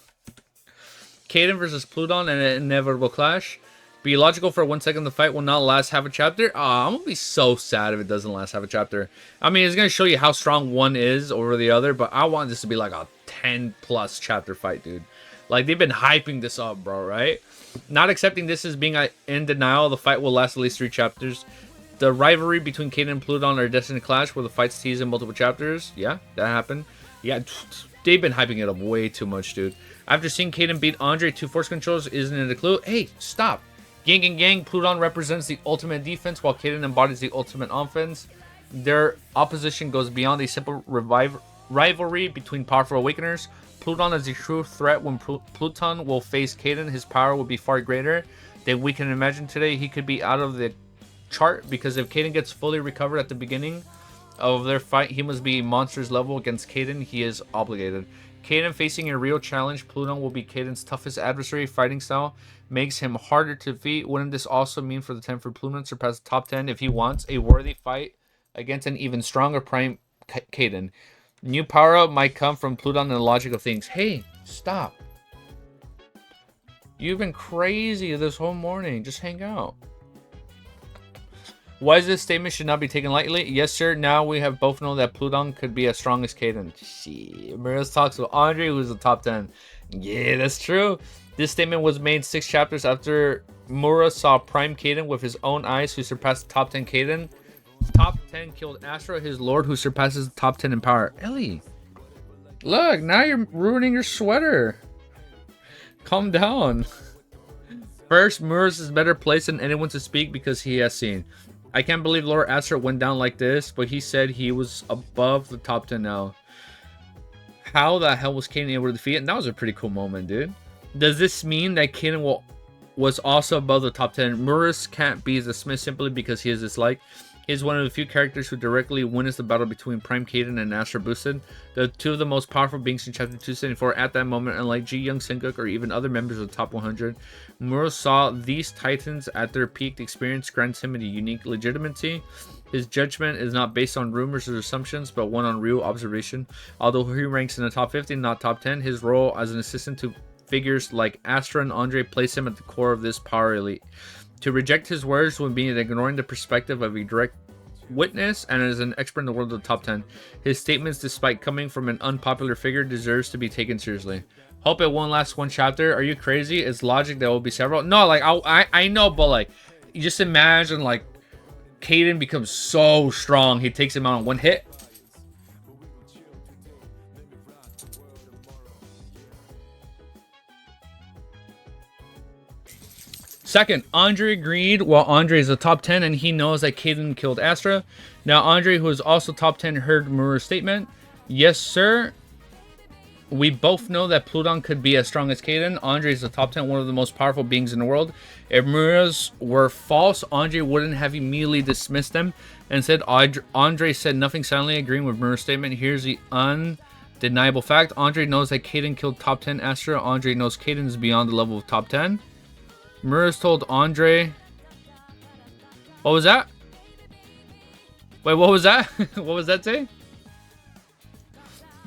Caden versus Pluton and an inevitable clash. Be logical for 1 second. The fight will not last half a chapter. I'm gonna be so sad if it doesn't last half a chapter. I mean, it's gonna show you how strong one is over the other, but I want this to be like a 10+ chapter fight, dude. Like, they've been hyping this up, bro, right? Not accepting this as being in denial. The fight will last at least 3 chapters. The rivalry between Caden and Pluton are destined to clash, where the fights tease in multiple chapters. Yeah, that happened. Yeah, they've been hyping it up way too much, dude. After seeing Caden beat Andre to force controls, isn't it a clue? Hey, stop. Gang and gang, Pluton represents the ultimate defense, while Caden embodies the ultimate offense. Their opposition goes beyond a simple rivalry between powerful awakeners. Pluton is a true threat. When Pluton will face Caden, his power will be far greater than we can imagine today. He could be out of the chart, because if Caden gets fully recovered at the beginning of their fight, he must be monster's level. Against Caden, he is obligated. Caden facing a real challenge. Pluton will be Caden's toughest adversary. Fighting style makes him harder to defeat. Wouldn't this also mean for the 10 for Pluton surpass the top 10 if he wants a worthy fight against an even stronger Prime Caden? New power up might come from Pluton and the logic of things. Hey, stop. You've been crazy this whole morning. Just hang out. Why is this statement should not be taken lightly? Yes, sir. Now we have both known that Pluton could be as strong as Caden. Shit. Marius talks with Andre, who's the top 10. Yeah, that's true. This statement was made 6 chapters after Mura saw Prime Caden with his own eyes, who surpassed the top 10 Caden. Top 10 killed Astra, his lord, who surpasses the top 10 in power. Ellie, look, now you're ruining your sweater. Calm down. First, Mura's is better placed than anyone to speak because he has seen. I can't believe Lord Astra went down like this, but he said he was above the top 10 now. How the hell was Caden able to defeat it? That was a pretty cool moment, dude. Does this mean that Caden was also above the top 10? Murus can't be dismissed simply because he is disliked. He is one of the few characters who directly wins the battle between Prime Caden and Astra Boosted, the 2 of the most powerful beings in Chapter 274 at that moment, unlike Ji Young Senguk or even other members of the top 100. Muro saw these titans at their peak. Experience grants him a unique legitimacy. His judgment is not based on rumors or assumptions, but one on real observation. Although he ranks in the top 50, not top 10, his role as an assistant to figures like Astra and Andre place him at the core of this power elite. To reject his words would be ignoring the perspective of a direct witness and as an expert in the world of the top 10. His statements, despite coming from an unpopular figure, deserves to be taken seriously. Hope it won't last 1 chapter. Are you crazy? It's logic there will be several. No, like, I know, but like, you just imagine like Caden becomes so strong, he takes him out in 1 hit. Second, Andre agreed. While Andre is a top 10 and he knows that Caden killed Astra. Now Andre, who is also top 10, heard Mura's statement. Yes, sir. We both know that Pluton could be as strong as Caden. Andre is the top 10, one of the most powerful beings in the world. If Mura's were false, Andre wouldn't have immediately dismissed them. Instead, Andre said nothing, silently agreeing with Mura's statement. Here's the undeniable fact. Andre knows that Caden killed top 10 Astra. Andre knows Caden is beyond the level of top 10. Mura's told Andre... What was that? Wait, what was that? What was that say?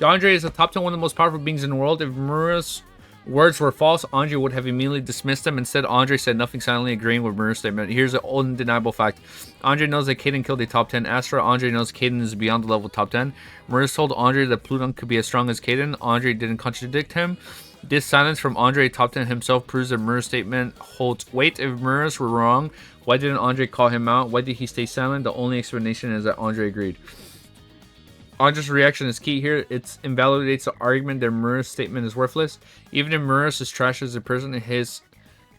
Andre is the top 10, one of the most powerful beings in the world. If Mura's Words were false. Andre would have immediately dismissed them. Instead, Andre said nothing, silently agreeing with Maria's statement. Here's an undeniable fact. Andre knows that Kaden killed a top 10 Astra. Andre knows Kaden is beyond the level top 10. Maria told Andre that Pluton could be as strong as Kaden. Andre didn't contradict him. This silence from Andre, top 10 himself, proves that Mura's statement holds weight. If Mura's were wrong, why didn't Andre call him out? Why did he stay silent? The only explanation is that Andre agreed. Andre's reaction is key here. It invalidates the argument that Mura's statement is worthless. Even if Mura's is trash as a person, his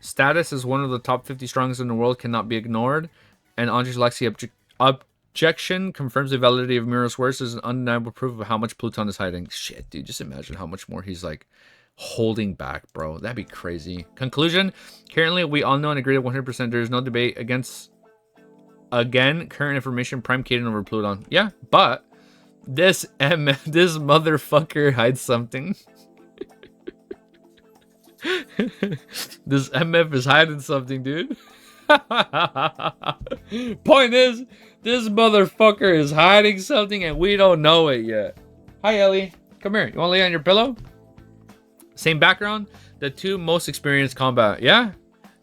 status as one of the top 50 strongest in the world cannot be ignored. And Andre's lacks the objection confirms the validity of Mura's words as an undeniable proof of how much Pluton is hiding. Shit, dude, just imagine how much more he's like holding back, bro. That'd be crazy. Conclusion. Currently, we all know and agree that 100% there is no debate against, again, current information, Prime Kaden over Pluton. Yeah, but this motherfucker hides something. This MF is hiding something, dude. Point is, this motherfucker is hiding something and we don't know it yet. Hi, Ellie. Come here. You want to lay on your pillow? Same background. The two most experienced combat. Yeah?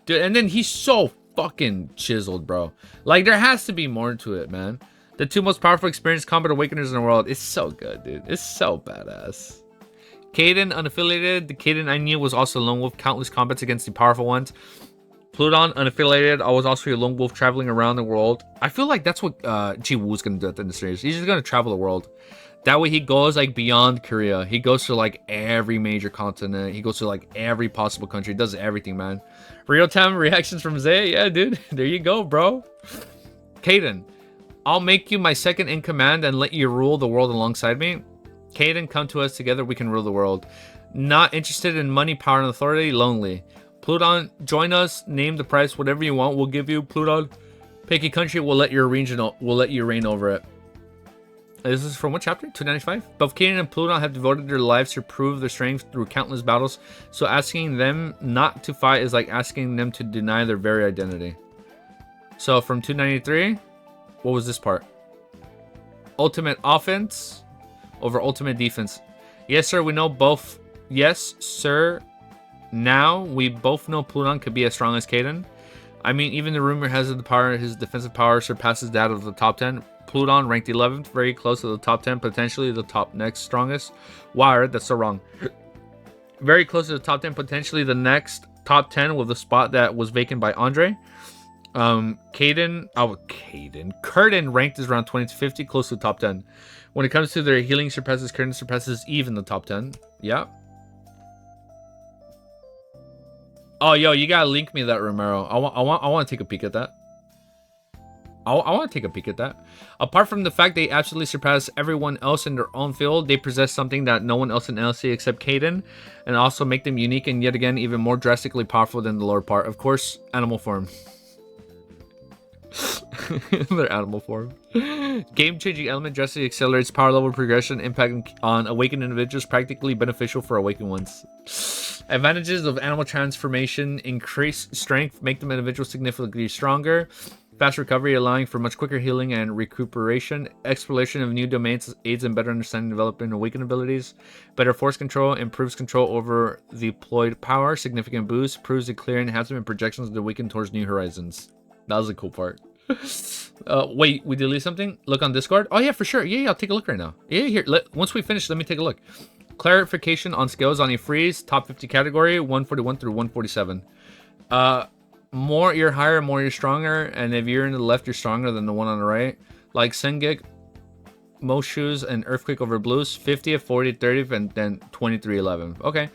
Dude, and then he's so fucking chiseled, bro. Like, there has to be more to it, man. The two most powerful experienced combat awakeners in the world. It's so good, dude. It's so badass. Kaden, unaffiliated. The Kaden I knew was also a lone wolf. Countless combats against the powerful ones. Pluton, unaffiliated. I was also a lone wolf traveling around the world. I feel like that's what Ji-Woo's going to do at the end of the series. He's just going to travel the world. That way he goes like beyond Korea. He goes to like every major continent. He goes to like every possible country. He does everything, man. Real-time reactions from Zay. Yeah, dude. There you go, bro. Kaden, I'll make you my second in command and let you rule the world alongside me. Kaden, come to us. Together we can rule the world. Not interested in money, power, and authority. Lonely. Pluton, join us. Name the price. Whatever you want, we'll give you. Pluton, pick a country. We'll let you reign over it. This is from what chapter? 295? Both Kaden and Pluton have devoted their lives to prove their strength through countless battles, so asking them not to fight is like asking them to deny their very identity. So from 293, what was this part? Ultimate offense over ultimate defense. Yes, sir, we know both. Yes, sir. Now, we both know Pluton could be as strong as Kaden. I mean, even the rumor has the power, his defensive power surpasses that of the top 10. Pluton ranked 11th, very close to the top 10, potentially the top next strongest. Wow, that's so wrong. Very close to the top 10, potentially the next top 10 with the spot that was vacant by Andre. Curtin ranked is around 20 to 50, close to the top 10. When it comes to their healing surpasses, Curtin surpasses even the top 10. Yeah. Oh, yo, you gotta link me that, Romero. I want to take a peek at that. I want to take a peek at that. Apart from the fact they absolutely surpass everyone else in their own field, they possess something that no one else in LC except Kaden, and also make them unique and yet again even more drastically powerful than the lower part. Of course, animal form. Their animal form. Game-changing element drastically accelerates power level progression, impact on awakened individuals, practically beneficial for awakened ones. Advantages of animal transformation: increase strength, make them individuals significantly stronger. Fast recovery, allowing for much quicker healing and recuperation. Exploration of new domains aids in better understanding and developing awakened abilities. Better force control, improves control over the deployed power. Significant boost, proves a clear enhancement and projections to awaken towards new horizons. That was a cool part. Wait, we delete something? Look on Discord? Oh yeah, for sure. Yeah, I'll take a look right now. Yeah, here. Once we finish, let me take a look. Clarification on skills on a freeze. Top 50 category, 141 through 147. More you're higher, more you're stronger, and if you're in the left, you're stronger than the one on the right. Like Sengek, Moshu's, and Earthquake over Blues, 50th, 40th, 30th, and then 23, 11. Okay.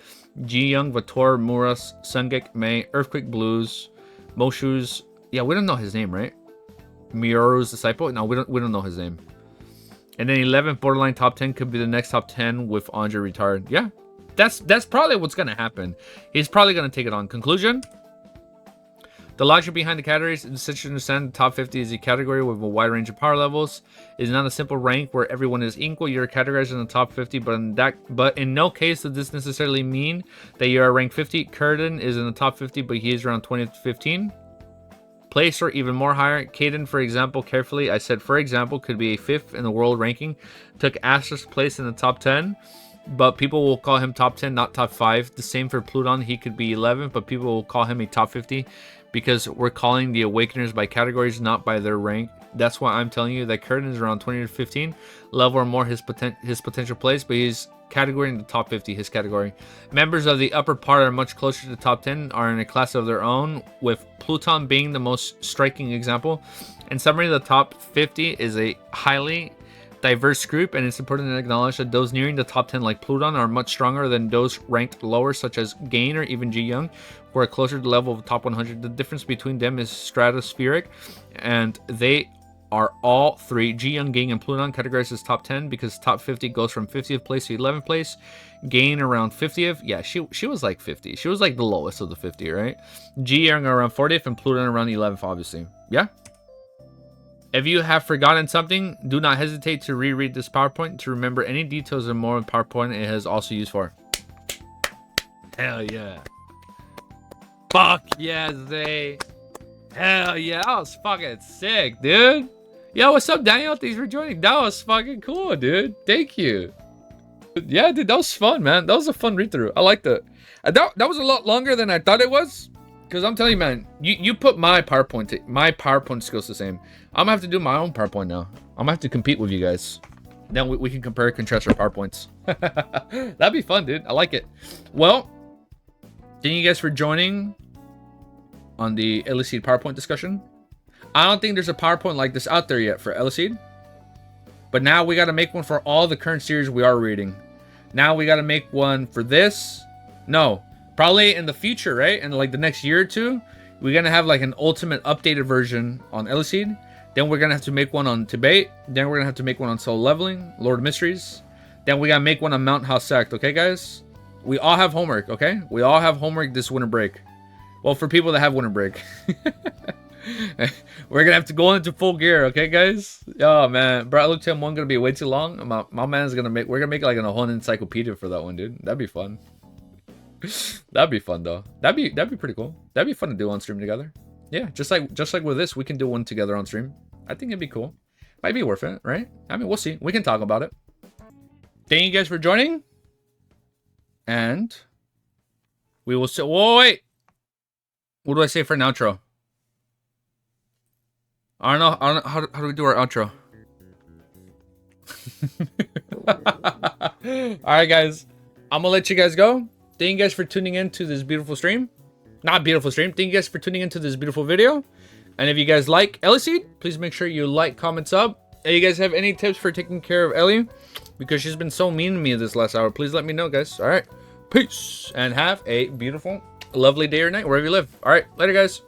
Ji Young, Vator, Muras, Sengek, May, Earthquake, Blues, Moshu's. Yeah, we don't know his name, right? Mioru's disciple? No, we don't know his name. And then 11th, borderline top 10 could be the next top 10 with Andre retired. Yeah, that's probably what's gonna happen. He's probably gonna take it on. Conclusion. The logic behind the categories is essential to understand the top 50 is a category with a wide range of power levels. It is not a simple rank where everyone is equal. You're categorized in the top 50, but in no case does this necessarily mean that you are ranked 50. Curtin is in the top 50, but he is around 20 to 15. Place or even more higher. Kaden, for example, I said for example, could be a 5th in the world ranking. Took Astra's place in the top 10. but people will call him top 10, not top 5. The same for Pluton. He could be 11, but people will call him a top 50 because we're calling the Awakeners by categories, not by their rank. That's why I'm telling you that Curtin is around 20 to 15 level or more his potential place, but he's category in the top 50, his category. Members of the upper part are much closer to the top 10, are in a class of their own, with Pluton being the most striking example. In summary, the top 50 is a highly diverse group, and it's important to acknowledge that those nearing the top 10 like Pluton are much stronger than those ranked lower, such as Gain or even Ji Young, who are closer to the level of the top 100. The difference between them is stratospheric, and they are all three, Ji Young, Gain, and Pluton, categorized as top 10 because top 50 goes from 50th place to 11th place. Gain around 50th. Yeah, she was like 50. She was like the lowest of the 50, right? Ji Young around 40th and Pluton around 11th, obviously. Yeah. If you have forgotten something, do not hesitate to reread this PowerPoint to remember any details and more in PowerPoint it has also used for. Hell yeah. Fuck yeah, Zay. Hell yeah, that was fucking sick, dude. Yo, what's up, Daniel? Thanks for joining. That was fucking cool, dude. Thank you. Yeah, dude, that was fun, man. That was a fun read-through. I liked it. That was a lot longer than I thought it was. Because I'm telling you, man, you put my PowerPoint skills the same. I'm gonna have to do my own PowerPoint now. I'm gonna have to compete with you guys. Then we can compare and contrast our PowerPoints. That'd be fun, dude. I like it. Well, thank you guys for joining on the Eleceed PowerPoint discussion. I don't think there's a PowerPoint like this out there yet for Eleceed. But now we got to make one for all the current series we are reading. Now we got to make one for this. No, probably in the future, right? In like the next year or two, we're going to have like an ultimate updated version on Eleceed. Then we're going to have to make one on Tibet. Then we're going to have to make one on Soul Leveling, Lord of Mysteries. Then we got to make one on Mount House Sect, okay, guys? We all have homework, okay? We all have homework this winter break. Well, for people that have winter break. We're going to have to go into full gear, okay, guys? Oh, man. Bro, Luke 10-1 going to be way too long. My man's going to make... We're going to make like a whole encyclopedia for that one, dude. That'd be fun. That'd be fun, though. That'd be pretty cool. That'd be fun to do on stream together. Yeah, just like with this, we can do one together on stream. I think it'd be cool. Might be worth it, right? I mean, we'll see. We can talk about it. Thank you guys for joining. And we will see... Whoa, wait! What do I say for an outro? I don't know how do we do our outro? Alright, guys. I'm gonna let you guys go. Thank you guys for tuning in to this beautiful stream. Not beautiful stream. Thank you guys for tuning into this beautiful video. And if you guys like Eleceed, please make sure you like, comment, sub. If you guys have any tips for taking care of Ellie, because she's been so mean to me this last hour, please let me know, guys. Alright. Peace. And have a beautiful, lovely day or night wherever you live. Alright. Later, guys.